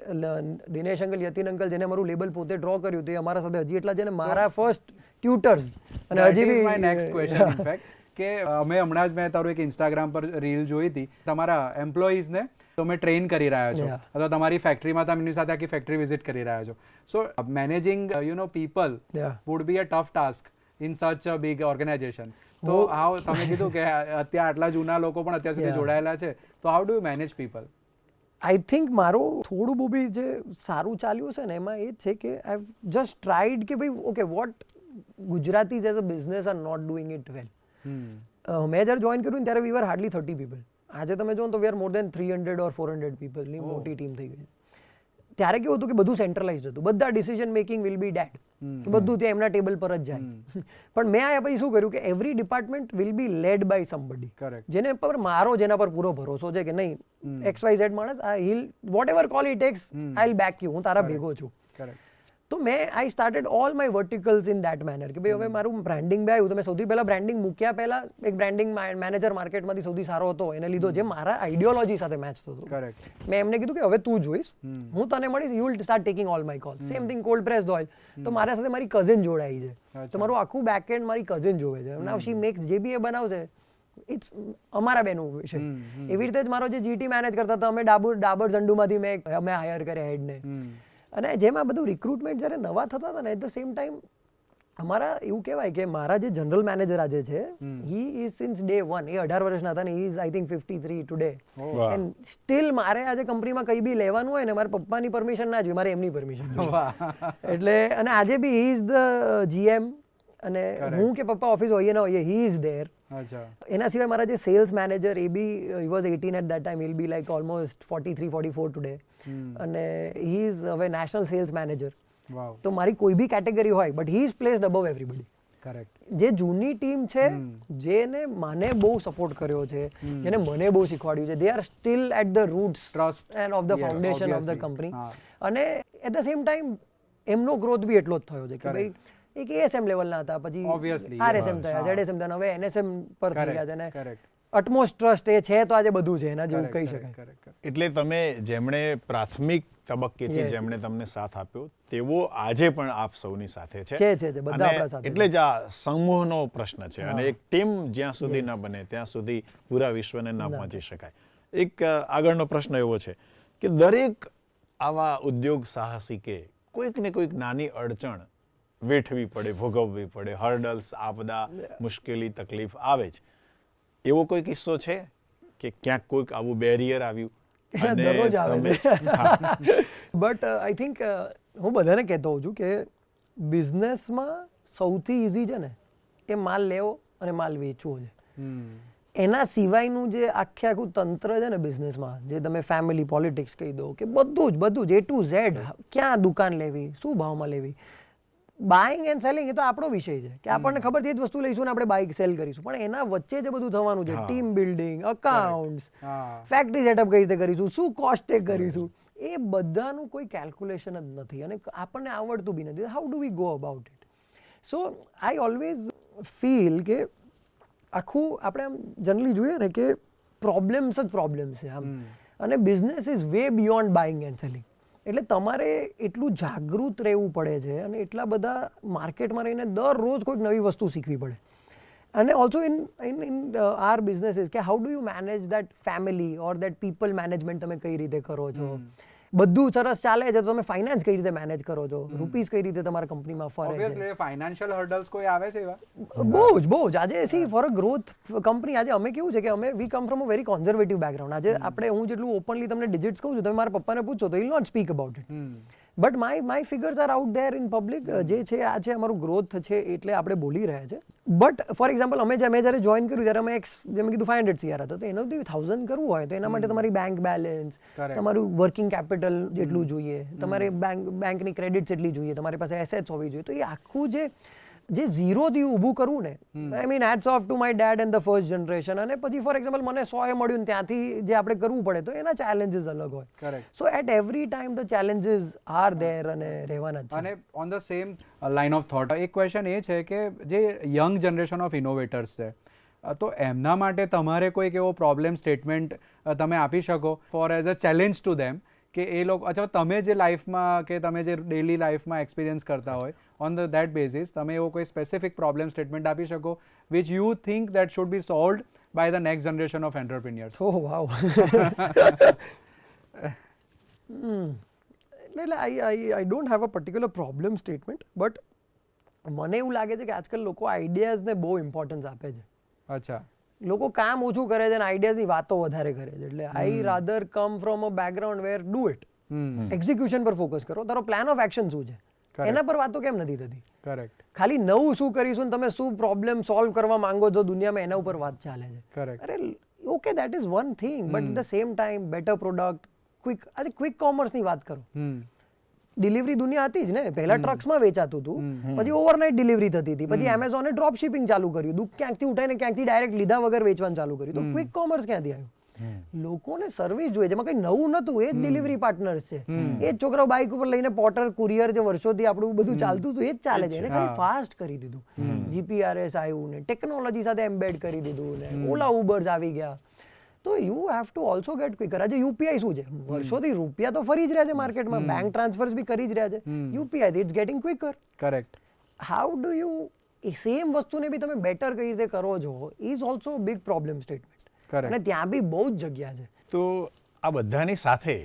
Dinesh uncle, Yatin uncle, જેને મારું લેબલ પોતે ડ્રો કર્યું હતું, એ અમારા સાથે હજી એટલા છે ને મારા ફર્સ્ટ ટ્યુટર્સ. અને હજી બી માય નેક્સ્ટ ક્વેશ્ચન ઇનફેક્ટ કે અમે હમણાં જ મેં તારું એક ઇન્સ્ટાગ્રામ પર રીલ જોઈ હતી, તમારા એમ્પ્લોઈઝને તમે ટ્રેન કરી રહ્યા છો, અથવા તમારી ફેક્ટરીમાં તમે એમની સાથે આખી ફેક્ટરી વિઝિટ કરી રહ્યા છો. So managing people would be a tough task in such a big organisation. તો હાઉ, તમે કીધું કે અત્યારે આટલા જૂના લોકો પણ અત્યાર સુધી જોડાયેલા છે, તો how do you manage people? I think મારું થોડું બહુ બી જે સારું ચાલ્યું છે ને એમાં એ જ છે કે આઈ હેવ જસ્ટ ટ્રાઈડ કે ભાઈ okay what Gujaratis as a business are not doing it well. મેં જ્યારે જોઈન કર્યું ને ત્યારે વી વર હાર્ડલી 30 પીપલ. આજે તમે જો તો વી આર મોર દેન 300 ઓર 400 પીપલની મોટી ટીમ થઈ ગઈ. ત્યારે કેવું હતું કે બધું સેન્ટ્રલાઇઝડ હતું, બધા decision making will be dead, બધું ત્યાં એમના ટેબલ પર જ જાય. પણ મેં આ પછી શું કર્યું કે every department will be led by somebody, જેને પર મારો જેના પર પૂરો ભરોસો છે કે નહીં XYZ માણસ, he'll whatever call it tax I will back you, હું તારા ભેગો છું. તો મેં I started all my verticals in that manner કે ભાઈ હવે મારું બ્રાન્ડિંગ બી આવ્યું, તો મેં સૌથી પહેલા બ્રાન્ડિંગ મૂક્યા પહેલા એક બ્રાન્ડિંગ મેનેજર માર્કેટમાંથી સૌથી સારો હતો એને લીધો, જે મારા આઈડિયોલોજી સાથે મેચ થતો. મેં એમને કીધું કે હવે તું જોઈશ, હું તને મળીશ, you will start taking all my call. Same thing cold pressed oil, તો મારા સાથે મારી કઝિન જોડાઈ છે, તો મારું આખું બેક એન્ડ મારી કઝિન જોવે છે. નાઉ શી મેક્સ, જે બી એ બનાવશે ઇટ્સ અમારા બેનું વિષય. એવી રીતે જ મારો જે જીટી મેનેજ કરતા હતા અમે ડાબર ઝંડુમાંથી અમે હાયર કર્યા હેડને. અને જેમાં બધું રિક્રુટમેન્ટ જ્યારે નવા થતા હતા ને, એટ ધ સેમ ટાઈમ અમારા એવું કહેવાય કે મારા જે જનરલ મેનેજર આજે છે, હી ઇઝ સિન્સ ડે 1, એ 18 વર્ષના હતા ને he is I think 53 today. And steel મારે આજે કંપનીમાં કંઈ બી લેવાનું હોય ને મારા પપ્પાની પરમિશન ના જોઈએ, મારે એમની પરમિશન જોઈએ. એટલે અને આજે બી હી ઇઝ ધ GM, અને હું કે પપ્પા ઓફિસ હોઈએ ના હોઈએ હી ઇઝ ધેર. એના સિવાય મારા જે સેલ્સ મેનેજર, એ બી he was 18 at that time, he'll be like almost 43-44 today. અને હી ઇઝ હવે નેશનલ સેલ્સ મેનેજર. તો મારી કોઈ બી કેટેગરી હોય, but he is placed above everybody. જે જૂની ટીમ છે, જેને મને બહુ સપોર્ટ કર્યો છે, જેને મને બહુ શીખવાડ્યું છે, they are still at the roots and of the foundation of the company. અને એટ ધ સેમ ટાઈમ એમનો ગ્રોથ બી એટલો જ થયો છે કે ભાઈ એક ASM લેવલના હતા, પછી RSM થયા, ZSM થયા, હવે NSM પર થઈ ગયા છે. ને અટમોસ્ટ ટ્રસ્ટ એ છે તો આજે બધું છે એના જેવું કહી શકાય. એટલે તમે જેમણે પ્રાથમિક તબક્કેથી જેમણે તમને સાથ આપ્યો તેવો આજે પણ આપ સૌની સાથે છે. બધા આપણા સાથે. એટલે જ આ સમૂહનો પ્રશ્ન છે, અને એક ટીમ જ્યાં સુધી ન બને ત્યાં સુધી પૂરા વિશ્વને ન પહોંચી શકાય. એક આગળનો પ્રશ્ન એવો છે કે દરેક આવા ઉદ્યોગ સાહસિકે કોઈક ને કોઈક નાની અડચણ વેઠવી પડે, ભોગવવી પડે, હર્ડલ્સ, આપદા, મુશ્કેલી, તકલીફ આવે જ. એવો કોઈ કિસ્સો છે કે ક્યાંક કોઈક આવું બેરિયર આવ્યું? દરરોજ આવે છે. બટ આઈ થિંક હું બધાને કહેતો હોઉં છું કે બિઝનેસમાં સૌથી ઇઝી છે ને એ માલ લેવો અને માલ વેચવો છે. એના સિવાયનું જે આખું તંત્ર છે ને બિઝનેસમાં, જે તમે ફેમિલી પોલિટિક્સ કહી દો કે બધું જ A to Z, ક્યાં દુકાન લેવી, શું ભાવમાં લેવી, બાઇંગ એન્ડ સેલિંગ, એ તો આપણો વિષય છે કે આપણને ખબર છે એ જ વસ્તુ લઈશું ને આપણે બાઇક સેલ કરીશું. પણ એના વચ્ચે જે બધું થવાનું છે, team building, accounts, factory setup કઈ રીતે કરીશું, શું કોસ્ટ ટેક કરીશું, એ બધાનું કોઈ કેલ્ક્યુલેશન જ નથી અને આપણને આવડતું બી નથી. How do we go about it? So I always feel કે આખું આપણે આમ જનરલી જોઈએ ને કે પ્રોબ્લેમ્સ જ પ્રોબ્લેમ્સ છે આમ, અને business is way beyond buying and selling. એટલે તમારે એટલું જાગૃત રહેવું પડે છે અને એટલા બધા માર્કેટમાં રહીને દરરોજ કોઈક નવી વસ્તુ શીખવી પડે. અને ઓલ્સો ઇન આર બિઝનેસીસ કે how do you manage that family or that people management તમે કઈ રીતે કરો છો? બધું સરસ ચાલે છે તો તમે ફાઇનાન્સ કઈ રીતે મેનેજ કરો છો? રૂપીઝ કઈ રીતે તમારા કંપનીમાં ફરે છે? ઓબ્વિયસલી ફાઇનાન્શિયલ હર્ડલ્સ કોઈ આવે છે એવા? બહુ જ આજે see for a growth company, આજે અમે કેવું છે કે અમે we come from a very conservative background. આજે આપણે હું જેટલું ઓપનલી તમને ડિજિટ્સ કહું છું, તમે મારા પપ્પાને પૂછો તો ઈ not speak about it. But my figures are out there in public. જે છે આ છે અમારું ગ્રોથ છે એટલે આપણે બોલી રહ્યા છે. બટ ફોર એક્ઝામ્પલ અમે જ્યારે જોઈન કર્યું ત્યારે અમે જેમ કીધું 500 CR હતો, તો એનાથી 1000 કરવું હોય તો એના માટે તમારી બેંક બેલેન્સ, તમારું વર્કિંગ કેપિટલ જેટલું જોઈએ, તમારે બેંકની ક્રેડિટ્સ એટલી જોઈએ, તમારી પાસે એસેટ્સ હોવી જોઈએ. તો એ આખું જે ઝીરોથી ઊભું કરવું ને, I mean hats of to my dad and the first generation. અને પછી ફોર એક્ઝામ્પલ મને 100 મળ્યું ને ત્યાંથી જે આપણે કરવું પડે તો એના ચેલેન્જીસ અલગ હોય. So at every time the challenges are there અને રહેવાના જ છે. અને on the same line of thought એક ક્વેશ્ચન એ છે કે જે યંગ જનરેશન ઓફ ઇનોવેટર્સ છે, તો એમના માટે તમારે કોઈક એવો પ્રોબ્લેમ સ્ટેટમેન્ટ તમે આપી શકો for as a challenge to them, કે એ લોકો અથવા તમે જે લાઈફમાં કે તમે જે ડેલી લાઈફમાં એક્સપિરિયન્સ કરતા હોય ઓન ધેટ બેઝિસ તમે એવો કોઈ સ્પેસિફિક પ્રોબ્લેમ સ્ટેટમેન્ટ આપી શકો which you think that should be solved by the next generation of entrepreneurs? Oh wow. એટલે I don't have a particular problem statement, but મને એવું લાગે છે કે આજકાલ લોકો આઈડિયાઝને બહુ ઇમ્પોર્ટન્સ આપે છે. અચ્છા. લોકો કામ ઓછું કરે છે અને આઈડિયાઝની વાતો વધારે કરે છે. એટલે I rather come from a background where do it, execution પર ફોકસ કરો. તારો પ્લાન ઓફ એક્શન શું છે એના પર વાતો કેમ નથી થતી? કરેક્ટ. ખાલી નવું શું કરીશું, તમે શું પ્રોબ્લેમ સોલ્વ કરવા માંગો છો દુનિયામાં, એના ઉપર વાત ચાલે છે. કરેક્ટ. અરે okay, that is one thing, but at the same time better product, આજે ક્વિક કોમર્સની વાત કરો. ડિલિવરી દુનિયા હતી જ ને, પહેલા ટ્રક્સમાં વેચાતું હતું, પછી ઓવરનાઇટ ડિલિવરી થતી હતી, પછી એમેઝોને ડ્રોપ શિપિંગ ચાલુ કર્યું, દુઃખ ક્યાંકથી ઉઠાઈને ક્યાંકથી ડાયરેક્ટ લીધા વગર વેચવાનું ચાલુ કર્યું. તો ક્વિક કોમર્સ ક્યાંથી આવ્યું? લોકોને સર્વિસ જોઈએ, જેમાં કઈ નવું નતું, એ જ ડિલિવરી પાર્ટનર્સ છે, એ જ છોકરાઓ બાઇક ઉપર લઈને પોર્ટર કુરિયર જે વર્ષોથી આપણું બધું ચાલતું હતું એ જ ચાલે છે. એને ખાલી ફાસ્ટ કરી દીધું, જીપીઆરએસ આવ્યું ને ટેકનોલોજી સાથે એમ્બેડ કરી દીધું ને ઓલા ઉબર્સ આવી ગયા. તો you have to also get quicker. આજે યુપીઆઈ શું છે? વર્ષોથી રૂપિયા તો ફરી જ રહ્યા છે માર્કેટમાં, બેંક ટ્રાન્સફર્સ બી કરી જ રહ્યા છે. UPI it's getting quicker. Correct. How do you એ સેમ વસ્તુને બી તમે બેટર કઈ રીતે કરો છો is also big problem statement. અને ત્યાં બી બહુ જ જગ્યા છે. તો આ બધાની સાથે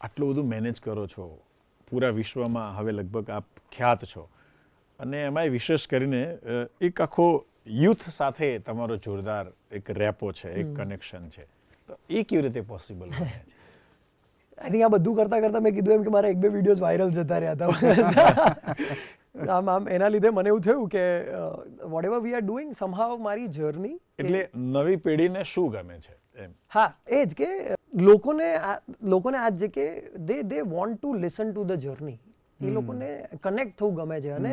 આટલું બધું મેનેજ કરો છો, પૂરા વિશ્વમાં હવે લગભગ આપ ખ્યાત છો, અને એમાંય વિશેષ કરીને એક આખો યુથ સાથે તમારો જોરદાર એક રેપો છે, એક કનેક્શન છે, તો એ કેવી રીતે પોસિબલ બને છે? આઈ થિંક આ બધું કરતા કરતા મેં કીધું એમ કે મારા 1-2 વિડીયોઝ વાયરલ જતા રહ્યા હતા. આમ એના લીધે મને એવું થયું કે whatever we are doing somehow મારી જર્ની. એટલે નવી પેઢીને શું ગમે છે એમ? હા, એ જ કે લોકોને આજ છે કે they want to listen to the journey. એ લોકોને કનેક્ટ થવું ગમે છે અને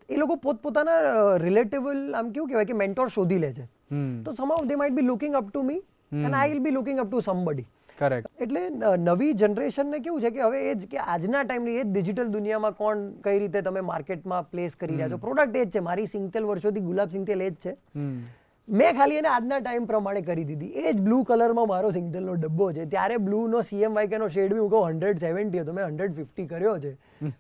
એ લોકો પોતપોતાના રિલેટેબલ આમ કેવું કહેવાય કે મેન્ટોર શોધી લે છે. તો somehow they might be looking up to me and I will be looking up to somebody. Correct. એટલે નવી જનરેશનને કેવું છે કે હવે એ જ કે આજના ટાઈમની એ જ ડિજિટલ દુનિયામાં કોણ કઈ રીતે તમે માર્કેટમાં પ્લેસ કરી રહ્યા છો. પ્રોડક્ટ એ જ છે, મારી સિંગતેલ વર્ષોથી ગુલાબ સિંગતેલ એ જ છે. મેં ખાલી એને આજના ટાઈમ પ્રમાણે કરી દીધી. એ જ બ્લુ કલરમાં મારો સિંગતેલનો ડબ્બો છે. ત્યારે બ્લુનો CMYKનો શેડ બી હું કહું 170 હતો, મેં 150 કર્યો છે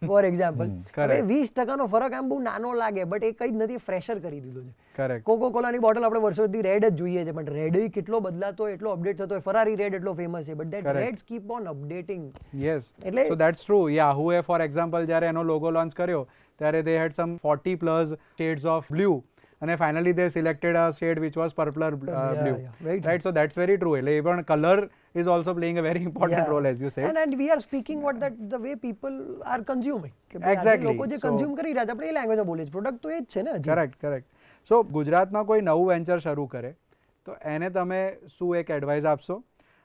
ફોર એક્ઝામ્પલ. હવે 20% ફરક આમ બહુ નાનો લાગે, બટ એ કંઈ જ નથી, ફ્રેશર કરી દીધું છે. કરેક્ટ. કોકો કોલાની બોટલ આપણે વર્ષોથી રેડ જ જોઈએ છે, પણ રેડ કેટલો બદલાતો હોય, એટલો અપડેટ થતો હોય. ફરારી રેડ એટલો ફેમસ છે, but that reds keep on updating. Yes. એટલે સો ધેટ્સ ટ્રુ. યાહૂએ ફોર એક્ઝામ્પલ જ્યારે એનો લોગો લોન્ચ કર્યો ત્યારે they had some 40+ shades of blue, અને finally they selected a shade which was purpler blue. Right. So that's very true. એટલે એ પણ colour is also playing a very important role, as you said. And we are speaking what that the way people are consuming. Exactly. લોકો જે consume કરી રહ્યા છે આપણે એ લેંગ્વેજમાં બોલીએ છીએ. પ્રોડક્ટ તો એ જ છે ને. કરેક્ટ. સો ગુજરાતમાં કોઈ નવું વેન્ચર શરૂ કરે તો એને તમે શું એક એડવાઇસ આપશો?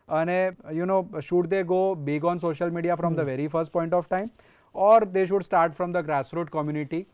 અને you know should they go big on social media from the very first point of time, or they should start from the grassroot community?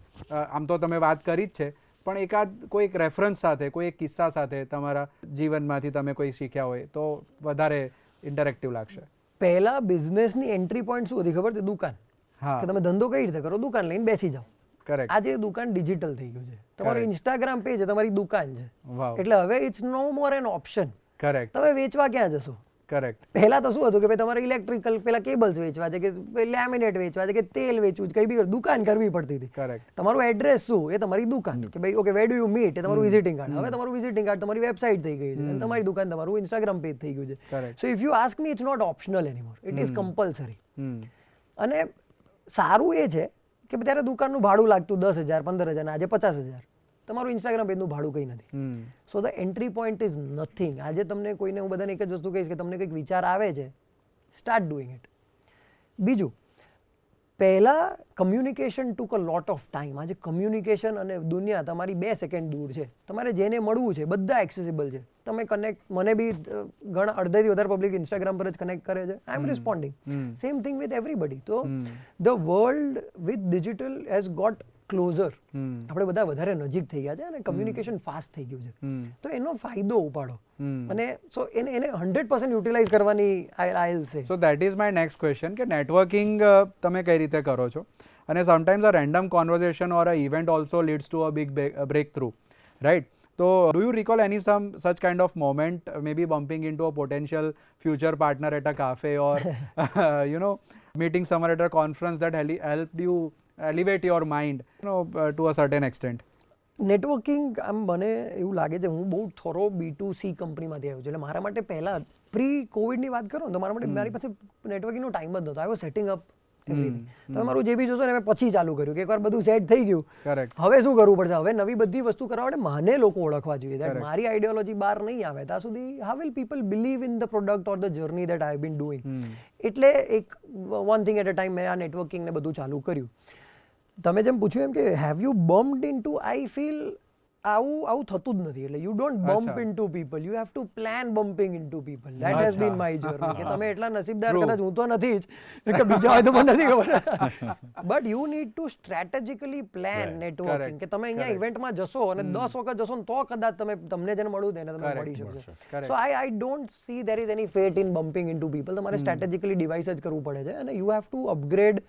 આમ તો તમે વાત કરી જ છે, પણ એકાદ કોઈ એક રેફરન્સ સાથે, કોઈ એક કિસ્સા સાથે તમારા જીવનમાંથી તમે કોઈ શીખ્યા હોય તો વધારે ઇન્ટરેક્ટિવ લાગશે. પહેલા બિઝનેસની એન્ટ્રી પોઈન્ટ શું હતી ખબર છે? દુકાન. હા કે તમે ધંધો કઈ રીતે કરો? દુકાન લઈને બેસી જાઓ. કરેક્ટ આજે દુકાન ડિજિટલ થઈ ગયું છે. તમારું Correct. ઇન્સ્ટાગ્રામ પેજ તમારી દુકાન છે. વાવ એટલે હવે it's no more an option. Correct તમે વેચવા ક્યાં જશો? કરેક્ટ પહેલા તો શું હતું કે ભાઈ તમારે ઇલેક્ટ્રિકલ પેલા કેબલ્સ વેચવા છે, કે લેમિનેટ વેચવા છે, કે તેલ વેચવું છે, કઈ બી દુકાન કરવી પડતી હતી. કરેક્ટ તમારું એડ્રેસ શું? એ તમારી દુકાન. કે ભાઈ okay where do you meet? એ તમારું વિઝિટિંગ કાર્ડ. હવે તમારું વિઝિટિંગ કાર્ડ તમારી વેબસાઇટ થઈ ગઈ છે અને તમારી દુકાન તમારું ઇન્સ્ટાગ્રામ પેજ થઈ ગયું છે. Correct so if you ask me, it's not optional anymore, it is compulsory. Hmm અને સારું એ છે કે ત્યારે દુકાનનું ભાડું લાગતું 10,000 15,000 આજે 50,000. તમારું ઇન્સ્ટાગ્રામ પેજનું ભાડું કંઈ નથી. Hmm so the entry point is nothing. આજે તમને કોઈને હું બધાને એક જ વસ્તુ કહીશ કે તમને કંઈક વિચાર આવે છે, સ્ટાર્ટ ડુઈંગ ઇટ. બીજું, પહેલાં communication took a lot of time. આજે કમ્યુનિકેશન અને દુનિયા તમારી 2 સેકન્ડ દૂર છે. તમારે જેને મળવું છે બધા એક્સેસિબલ છે. તમે કનેક્ટ, મને બી ઘણા અડધાથી વધારે પબ્લિક ઇન્સ્ટાગ્રામ પર જ કનેક્ટ કરે છે. I am responding. Same thing with everybody. તો the world with digital has got closer. આપણે બધા વધારે નજીક થઈ ગયા છે અને કમ્યુનિકેશન ફાસ્ટ થઈ ગયું છે. તો એનો ફાયદો ઉપાડો અને સો એને 100% યુટિલાઇઝ કરવાની I will say. So that is my next question કે નેટવર્કિંગ તમે કઈ રીતે કરો છો? અને sometimes a random conversation or a event also leads to a big breakthrough, right? So, do you recall any such kind of moment, maybe bumping into a potential future partner at a cafe or, meeting someone at a conference that helped you elevate your mind, to a certain extent? Networking આમ મને એવું લાગે છે, હું બહુ થોરો B2C કંપનીમાંથી આવ્યો છું. એટલે મારા માટે પહેલાં પ્રી કોવિડની વાત કરો ને તો મારા માટે મારી પાસે નેટવર્કિંગનો ટાઈમ જ નહોતો. I was setting up everything. તમે મારું જે બી જોશો ને મેં પછી ચાલુ કર્યું કે એકવાર બધું સેટ થઈ ગયું, કરેક્ટ હવે શું કરવું પડશે? હવે નવી બધી વસ્તુ કરવા માટે મને લોકો ઓળખવા જોઈએ. દેટ મારી આઈડિયોલોજી બહાર નહીં આવે ત્યાં સુધી how will people believe in the product or the journey that I been doing. એટલે એક one thing at a time મેં આ નેટવર્કિંગ ને બધું ચાલુ કર્યું. તમે જેમ પૂછ્યું એમ કે have you bumped into, I feel આવું થતું જ નથી. એટલે you don't bump into people, you have to plan bumping into people. That has been my journey. કે તમે એટલા નસીબદાર, કદાચ હું તો નથી જ, કે બીજા હોય તો મને નથી ખબર, but you need to strategically plan networking. કે તમે અહીંયા ઇવેન્ટમાં જશો અને 10 વખત જશો ને તો કદાચ તમને જેને મળવું તેને તમે મળી શકશો. So I don't see there is any fat in bumping into people. તમારે સ્ટ્રેટેજિકલી ડિવાઇસ જ કરવું પડે છે અને you have to upgrade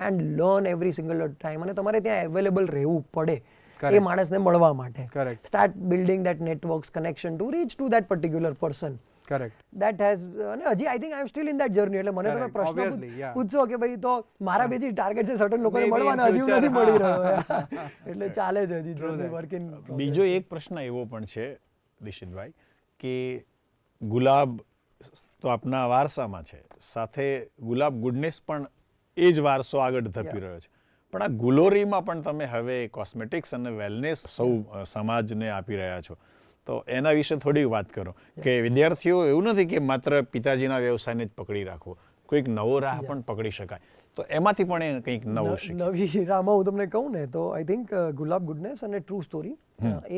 and learn every single time. અને તમારે ત્યાં અવેલેબલ રહેવું પડે એ માણસને મળવા માટે. Start building that networks connection to reach two that particular person. Correct that has, અને હજી I think I M still in that journey. એટલે મને તમે પ્રશ્ન પૂછશો કે ભાઈ તો મારા બેથી ટાર્ગેટ છે સર્ટન લોકોને મળવાના, હજી હું નથી મળી રહ્યો. એટલે ચાલે છે હજી જર્ની વર્ક ઇન. બીજો એક પ્રશ્ન એવો પણ છે દિશિતભાઈ કે ગુલાબ તો આપના વારસામાં છે, સાથે ગુલાબ ગુડનેસ પણ એ જ વારસો આગળ ધપી રહ્યો છે. પણ આ ગ્લોરીમાં પણ તમે હવે કોસ્મેટિક્સ અને વેલનેસ સૌ સમાજને આપી રહ્યા છો, તો એના વિશે થોડી વાત કરો. કે વિદ્યાર્થીઓ એવું નથી કે માત્ર પિતાજીના વ્યવસાયને જ પકડી રાખવો, કોઈક નવો રાહ પણ પકડી શકાય, તો એમાંથી પણ એ કંઈક નવું શીખે. નવી રાહમાં હું તમને કહું ને તો આઈ થિંક ગુલાબ ગુડનેસ અને ટ્રુ સ્ટોરી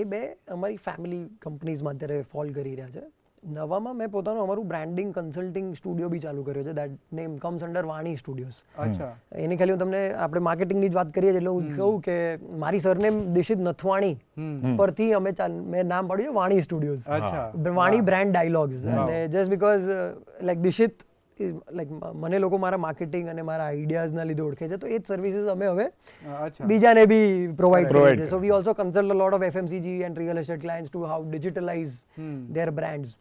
એ બે અમારી ફેમિલી કંપનીઝમાં અત્યારે ફોલ કરી રહ્યા છે. નવામાં મેં પોતાનું અમારું બ્રાન્ડિંગ કન્સલ્ટિંગ સ્ટુડિયો બી ચાલુ કર્યો છે. દેટ નેમ કમ્સ અંડર વાણી સ્ટુડિયોઝ. અચ્છા. એની ખાલી હું તમને, આપણે માર્કેટિંગની જ વાત કરીએ એટલે હું કહું કે મારી સરનેમ દિશિત નથવાણી પરથી મેં નામ પાડ્યું છે વાણી સ્ટુડિયોઝ. અચ્છા. વાણી બ્રાન્ડ ડાયલોગ્સ. અને જસ્ટ બીકોઝ લાઈક દિશિત, લાઈક મને લોકો મારા માર્કેટિંગ અને મારા આઈડિયાઝના લીધે ઓળખે છે, તો એ જ સર્વિસીસ અમે હવે બીજાને બી પ્રોવાઈડ કરીએ છીએ. So we also consult a lot of FMCG and real estate clients to how digitalise their brands.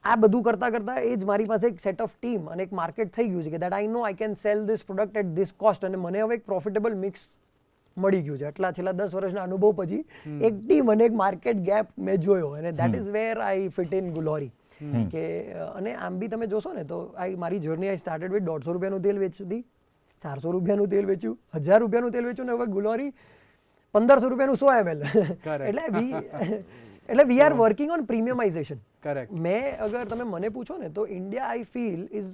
આ બધું કરતાં કરતાં એ જ મારી પાસે એક સેટ ઓફ ટીમ અને એક માર્કેટ થઈ ગયું છે કે that I know I can sell this product at this cost. અને મને હવે એક પ્રોફિટેબલ મિક્સ મળી ગયું છે. આટલા છેલ્લા 10 વર્ષના અનુભવ પછી એક ટીમ અને એક માર્કેટ ગેપ મેં જોયો, અને that is wear I fit in glory. કે અને આમ બી તમે જોશો ને તો મારી જર્ની આઈ સ્ટાર્ટેડ વિથ 150 રૂપિયાનું તેલ વેચતી, 400 રૂપિયાનું તેલ વેચ્યું, 1000 રૂપિયાનું તેલ વેચ્યું, ને હવે ગ્લોરી 1500 રૂપિયાનું 100 ml. એટલે we are working on premiumisation. Correct. મેં અગર તમે મને પૂછો ને તો India I feel is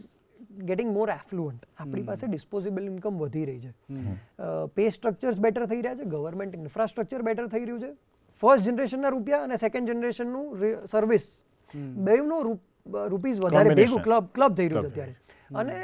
getting more affluent. આપણી પાસે ડિસ્પોઝેબલ ઇન્કમ વધી રહી છે, પે સ્ટ્રક્ચર્સ બેટર થઈ રહ્યા છે, ગવર્મેન્ટ ઇન્ફ્રાસ્ટ્રક્ચર બેટર થઈ રહ્યું છે, ફર્સ્ટ જનરેશનના રૂપિયા અને સેકન્ડ જનરેશનનું સર્વિસ બેવનું રૂપીઝ વધારે ભેગું ક્લબ થઈ રહ્યું છે અત્યારે. અને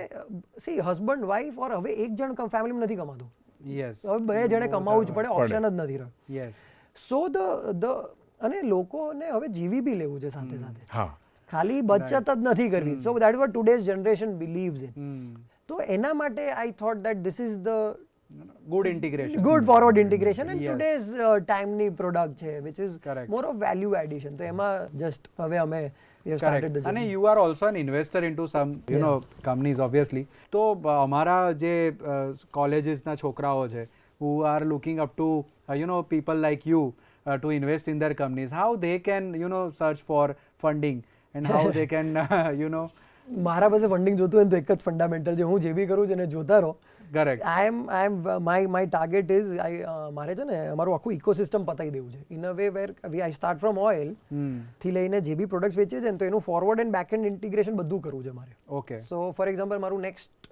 સી હસબન્ડ વાઈફ ઓર હવે એક જણ ફેમિલીમાં નથી કમાતું, હવે 2 જણે કમાવું જ પડે, ઓપ્શન જ નથી રહ્યો. યસ. સો ધ અને લોકોને હવે જીવી બી લેવું છે સાથે સાથે. ખાલી બચત જ નથી કરવી. So that is what today's generation believes in. તો એના માટે I thought that this is the good integration, good forward integration and today's ટાઈમની પ્રોડક્ટ છે which is Correct. More of value addition. તો એમાં જસ્ટ હવે અમે we have started the correct. અને journey. You are also an investor into some you know companies obviously. તો અમારા જે કોલેજીસના છોકરાઓ છે who are looking up to people like you to invest in their companies, how they can search for funding and how they can મારા પાસે funding જોતું હોય ને તો એક જ ફંડામેન્ટલ છે, હું જે બી કરું છું એને જોતા રહો. correct. I am my target is મારે છે ને અમારું આખું ઇકોસિસ્ટમ પતાવી દેવું છે in a way where I start from oil થી લઈને જે બી પ્રોડક્ટ્સ વેચીએ છે ને તો એનું forward and back end integration બધું કરવું છે મારે. Okay. સો ફોર એક્ઝામ્પલ મારું next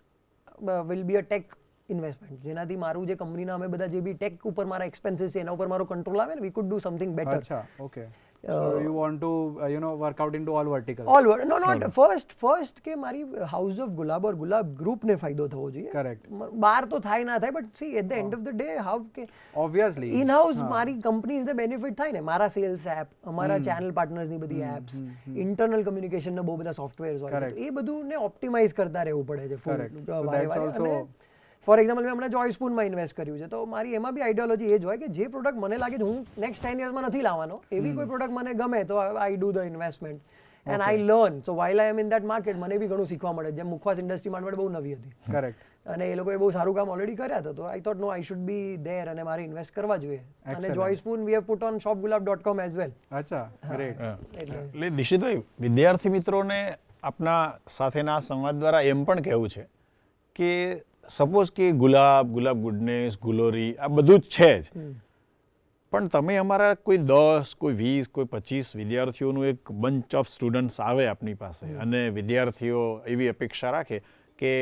will be a tech investment, જેનાથી મારું જે કંપનીના અમે બધા જે બી ટેક ઉપર મારા એક્સપેન્સીસ છે એના ઉપર મારો કંટ્રોલ આવે ને we could do something better. અચ્છા, okay. So you want to work out into all verticals. All no not first કે મારી હાઉસ ઓફ ગુલાબ ઓર ગુલાબ ગ્રુપને ફાયદો થવો જોઈએ. Correct. બહાર તો થાય ના થાય but see at the end of the day how કે Obviously. ઇન હાઉસ મારી કંપની ઇઝ ધ બેનિફિટ થાય ને, મારા સેલ્સ એપ, અમારા ચેનલ પાર્ટનર્સની બધી એપ્સ, ઇન્ટરનલ કમ્યુનિકેશનના બહુ બધા સોફ્ટવેર્સ હોય Correct. તો એ બધુને ઓપ્ટિમાઇઝ કરતા રહેવું પડે છે Correct. So વારે that's વારે. also- અને ફોર એક્ઝામ્પલ મેં હમણાં જોય સ્પૂનમાં ઇન્વેસ્ટ કર્યું છે તો મારી એમાં બી આઈડિયોલોજી એ જ હોય કે જે પ્રોડક્ટ મને લાગે છે હું નેક્સ્ટ 10 યર્સમાં નથી લાવવાનો, એવી કોઈ પ્રોડક્ટ મને ગમે તો I do the investment and I learn. So while I am in that market મને બી ઘણું શીખવા મળે. જેમ મુખવાસ ઇન્ડસ્ટ્રી માટે બહુ નવી હતી Correct. અને એ લોકોએ બહુ સારું કામ ઓલરેડી કર્યા હતા, તો I thought no I should be there અને મારે ઇન્વેસ્ટ કરવા જોઈએ. અને Excellent. Joy Spoon we have put on shopgulab.com as well. અચ્છા, great. એટલે દિશિતભાઈ, વિદ્યાર્થી મિત્રોને આપના સાથેના સંવાદ દ્વારા એમ પણ કહેવું છે કે સપોઝ કે ગુલાબ ગુડનેસ, ગુલોરી આ બધું જ છે જ, પણ તમે અમારા કોઈ 10, કોઈ 20, કોઈ 25 વિદ્યાર્થીઓનું એક બંચ ઓફ સ્ટુડન્ટ્સ આવે આપની પાસે અને વિદ્યાર્થીઓ એવી અપેક્ષા રાખે કે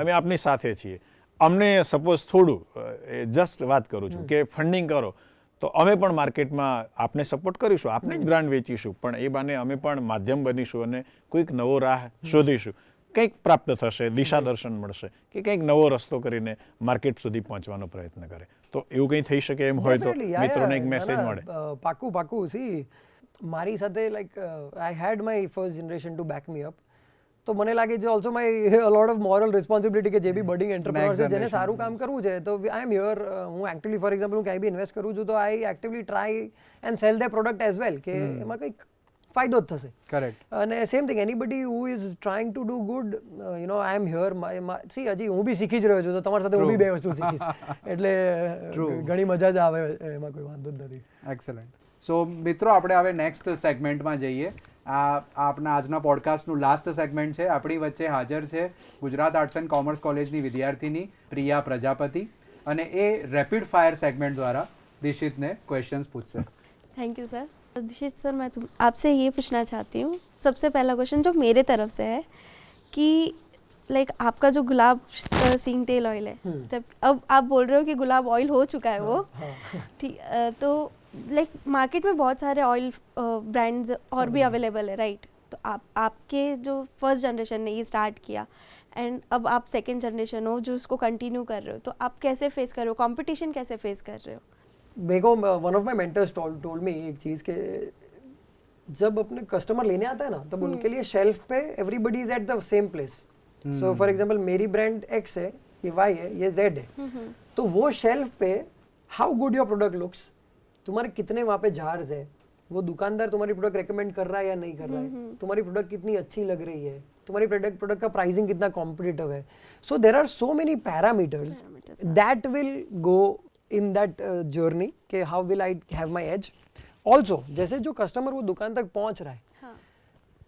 અમે આપની સાથે છીએ, અમને સપોઝ થોડું જસ્ટ વાત કરું છું કે ફંડિંગ કરો તો અમે પણ માર્કેટમાં આપને સપોર્ટ કરીશું, આપને જ બ્રાન્ડ વેચીશું, પણ એ બાને અમે પણ માધ્યમ બનીશું અને કોઈક નવો રાહ શોધીશું, કંઈક પ્રાપ્ત થશે, દિશા દર્શન મળશે કે કંઈક નવો રસ્તો કરીને માર્કેટ સુધી પહોંચવાનો પ્રયત્ન કરે. તો એવું કંઈ થઈ શકે એમ હોય તો Definitely, yeah, મિત્રોને એક yeah. મેસેજ ના, મળે. ના, પાક્કું સી મારી સાથે like I had my first generation to back me up. તો મને લાગે છે also my lot of moral responsibility કે જે બી બડિંગ એન્ટરપ્રેનર્સ છે જેને સારું કામ કરવું છે તો આઈ એમ હિયર. હું એકચ્યુઅલી ફોર એક્ઝામ્પલ હું ક્યાંય બી ઇન્વેસ્ટ કરું છું તો I actively try and sell the product as well કે એમાં કંઈક ફાયદો જ થશે. Correct. અને same thing anybody who is trying to do good I am here. See હજી હું બી શીખી જ રહ્યો છું તો તમારી સાથે હું બી બે વસ્તુ શીખીશ એટલે ઘણી મજા જ આવે એમાં, કોઈ વાંધો જ નથી. એક્સલન્ટ. સો મિત્રો, આપણે હવે નેક્સ્ટ સેગમેન્ટમાં જઈએ. આપના આજના પોડકાસ્ટનું લાસ્ટ સેગમેન્ટ છે. આપણી વચ્ચે હાજર છે ગુજરાત આર્ટ્સ એન્ડ કોમર્સ કોલેજની વિદ્યાર્થીની પ્રિયા પ્રજાપતિ અને એ રેપિડ ફાયર સેગમેન્ટ દ્વારા દિશિતને ક્વેશ્ચન્સ પૂછશે. Thank you sir. Dishit sir, मैं आपसे ये पूछना चाहती हूँ. सबसे पहला क्वेश्चन जो मेरे तरफ से है कि लाइक आपका जो गुलाब सींग तेल ऑयल है, जब अब आप बोल रहे हो कि गुलाब ऑयल हो चुका है वो, ठीक, तो लाइक मार्केट में बहुत सारे ऑयल ब्रांड्स और भी अवेलेबल है, राइट? तो आपके जो फर्स्ट जनरेशन ने ये स्टार्ट किया एंड अब आप सेकेंड जनरेशन हो जो उसको कंटिन्यू कर रहे हो, तो आप कैसे फेस कर रहे हो, कंपटीशन कैसे फेस कर रहे हो? मेरे को one of my mentors told me एक चीज़ के जब अपने कस्टमर लेने आता है ना तब उनके लिए शेल्फ पे everybody is at the same place. So for example मेरी ब्रांड एक्स है, ये वाई है, ये जेड है, तो वो शेल्फ पे how good your product looks, तुम्हारे कितने वहाँ पे जार्स है, वो दुकानदार तुम्हारी प्रोडक्ट रेकमेंड कर रहा है या नहीं कर रहा है, तुम्हारी प्रोडक्ट कितनी अच्छी लग रही है, तुम्हारी प्रोडक्ट का प्राइसिंग कितना कॉम्पिटिटिव है. So there are so many parameters that will go in that journey कि how will I have my edge. Also जैसे जो कस्टमर वो दुकान तक पहुंच रहा है,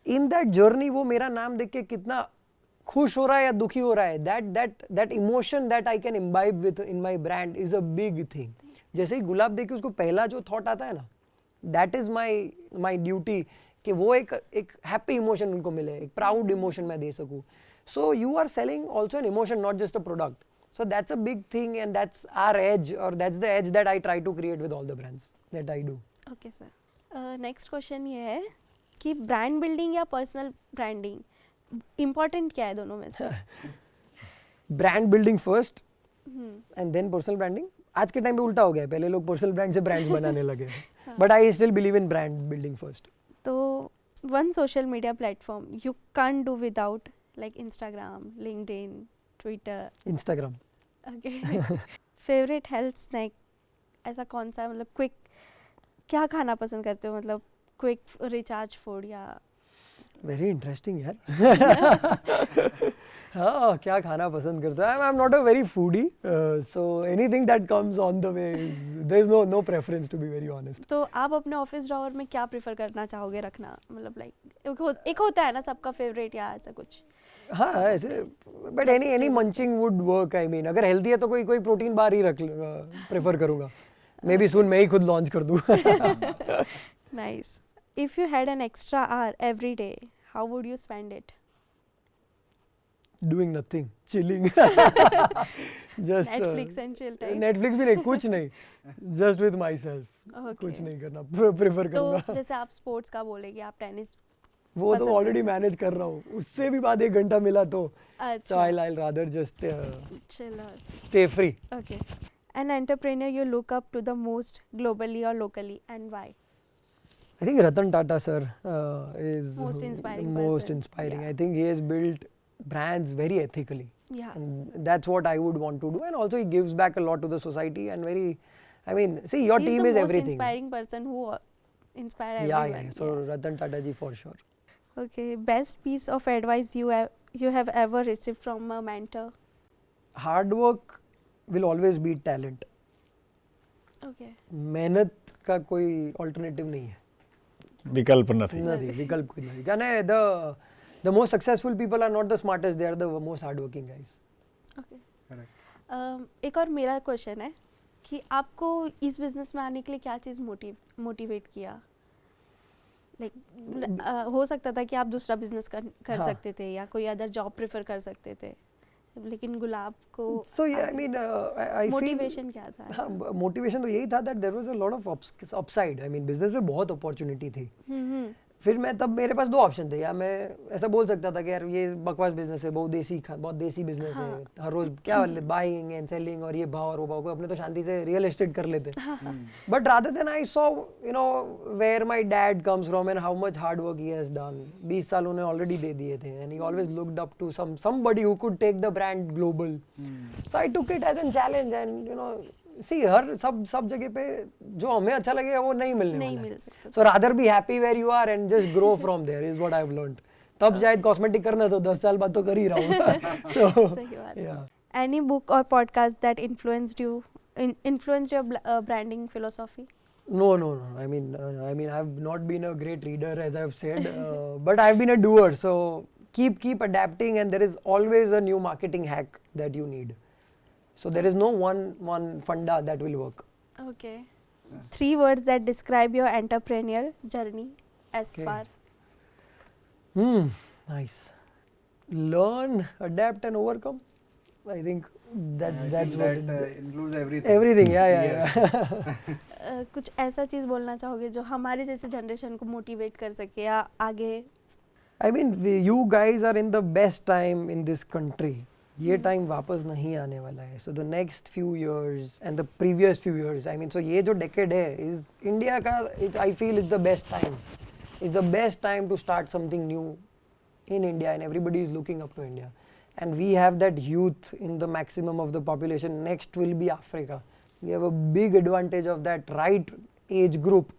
इन दैट जर्नी वो मेरा नाम देख के कितना खुश हो रहा है या दुखी हो रहा है, that emotion that I can imbibe with in my brand is a big thing. जैसे ही गुलाब देख के उसको पहला जो थॉट आता है ना, दैट इज माई ड्यूटी कि वो एक हैप्पी इमोशन उनको मिले, एक प्राउड इमोशन मैं दे सकूँ. So you are selling also an emotion, not just a product. So that's a big thing and that's our edge, or that's the edge that I try to create with all the brands that I do. Okay sir. Next question ये है कि brand building या personal branding important क्या है दोनों में से? Brand building first and then personal branding. आज के टाइम पे उल्टा हो गया है, पहले लोग पर्सनल ब्रांड से ब्रांड्स बनाने लगे, but I still believe in brand building first. तो one social media platform you can't do without, like Instagram, LinkedIn, Twitter. Instagram. Okay. Favourite health snack ऐसा कौन सा है, मतलब क्विक क्या खाना पसंद करते हो, मतलब क्विक रिचार्ज फूड या वेरी इंटरेस्टिंग यार. हाँ, क्या खाना पसंद करता है. I am not a very foodie, so anything that comes on the way, there is no preference to be very honest. तो आप अपने ऑफिस ड्रॉवर में क्या प्रेफर करना चाहोगे रखना, मतलब लाइक एक होता है ना सबका फेवरेट या ऐसा कुछ. हाँ ऐसे, but any munching would work. I mean अगर हेल्दी है तो कोई प्रोटीन बार ही रख प्रेफर करूँगा. मे बी सून मैं ही खुद लॉन्च कर दूँ. Nice. If you had an extra our every day, how would you spend it? Doing nothing, chilling. Just Netflix and chill time. Netflix भी नहीं, कुछ नहीं, जस्ट विद माई सेल्फ. कुछ नहीं करना प्रेफर करूँगा. तो जैसे आप स्पोर्ट्स का बोले कि आप टेनिस, वो तो पसंद ऑलरेडी करते मैनेज कर रहा हूँ. उससे भी बाद 1 घंटा मिला तो अच्छा I'll rather just chill out. stay free. Okay. An entrepreneur you look up to the most globally or locally, and why? I think Ratan Tata sir is Most inspiring most person. inspiring. Yeah. I think he has built brands very ethically, Yeah. and that's what I would want to do. And also he gives back a lot to the society, and very, I mean, see, your He's team the is most everything. inspiring person who inspire Yeah, everyone. yeah. So Ratan Tata ji for sure. Okay. Best piece of advice you have ever received from a mentor? Hard work will always beat talent. Okay. मेहनत का कोई alternative नहीं है. વિકલ્પ નથી. નથી, વિકલ્પ કોઈ નથી. અને the most successful people are not the smartest, they are the most hardworking guys. Okay. Correct. एक और मेरा क्वेश्चन है कि आपको इस बिजनेस में आने के लिए क्या चीज़ मोटिवेट किया? लाइक हो सकता था कि आप दूसरा बिजनेस कर हाँ. सकते थे या कोई अदर जॉब प्रेफर कर सकते थे, लेकिन गुलाब को So yeah, I mean, I feel motivation क्या था? हाँ, मोटिवेशन तो यही था that there was a lot of upside. I mean, business में बहुत अपॉर्चुनिटी थी. फिर मैं तब मेरे पास 2 ऑप्शन थे. या मैं ऐसा बोल सकता था कि यार ये बकवास बिजनेस है, बहुत देसी बिजनेस है, हर रोज क्या बाइंग एंड सेलिंग और ये भाव और वो भाव, को अपने तो शांति से रियल एस्टेट कर लेते. But rather than I saw you know where my dad comes from and how much hard work he has done. 20 साल उन्हें ऑलरेडी दे दिए थे, and he always looked up to somebody who could take the brand global. So I took it as an challenge, and you know see हर सब जगह पे जो हमें अच्छा लगेगा वो नहीं मिलने नहीं वाला मिल है. सकता. So rather be happy where you are and just grow from there is what I have learned. तब शायद कॉस्मेटिक करना तो 10 साल बाद तो कर ही रहा हूँ. सो सही बात है. yeah. Any book or podcast that influenced your branding philosophy? No. I mean, I've not been a great reader, as I've said, but I've been a doer. So keep adapting, and there is always a new marketing hack that you need. So there is no one funda that will work. Okay. 3 words that describe your entrepreneurial journey as Okay. far. Nice. Learn, adapt, and overcome. I think that's that what includes everything. everything. Yeah. Yes. कुछ ऐसा चीज़ बोलना चाहोगे जो हमारे जैसे generation को motivate कर सके या आगे? I mean, you guys are in the best time in this country. ये टाइम वापस नहीं आने वाला है. So the next few years and the previous few years, I mean, so ये जो decade है is India का, I feel it's the best time. It's the best time to start something new in India, and everybody is looking up to India. And we have that youth in the maximum of the population. Next will be Africa. We have a big advantage of that right age group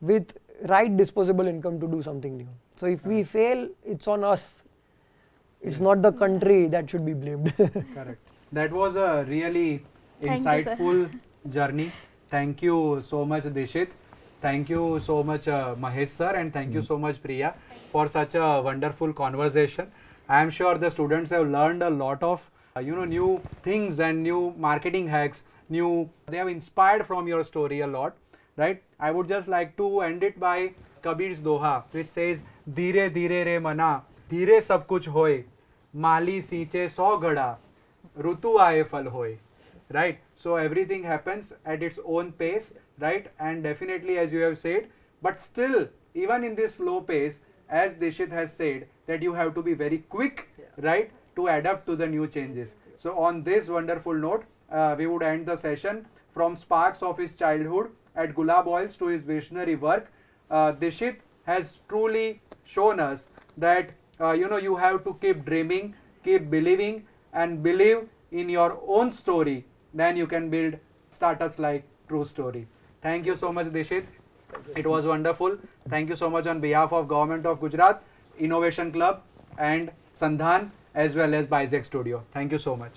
with right disposable income to do something new. So if we fail, it's on us. It's not the country that should be blamed. Correct. That was a really Thank you, sir. insightful journey. Thank you so much, Dishit. Thank you so much, Mahesh sir, and thank you so much, Priya, for such a wonderful conversation. I am sure the students have learned a lot of new things and new marketing hacks. They have inspired from your story a lot, right? I would just like to end it by Kabir's Doha, which says, "धीरे धीरे रे मना, धीरे सब कुछ होए, माली सींचे 100 घड़ा, ऋतु आए फल होए." Right? So everything happens at its own pace, right? And definitely, as you have said, but still, even in this slow pace, as Dishit has said, that you have to be very quick, right, to adapt to the new changes. So on this wonderful note, we would end the session. From sparks of his childhood at Gulab Oils to his visionary work, Dishit has truly shown us that you have to keep dreaming, keep believing, and believe in your own story. Then you can build startups like True Story. Thank you so much, Dishit. It was wonderful. Thank you so much on behalf of Government of Gujarat, Innovation Club, and Sandhan, as well as Bizek Studio. Thank you so much.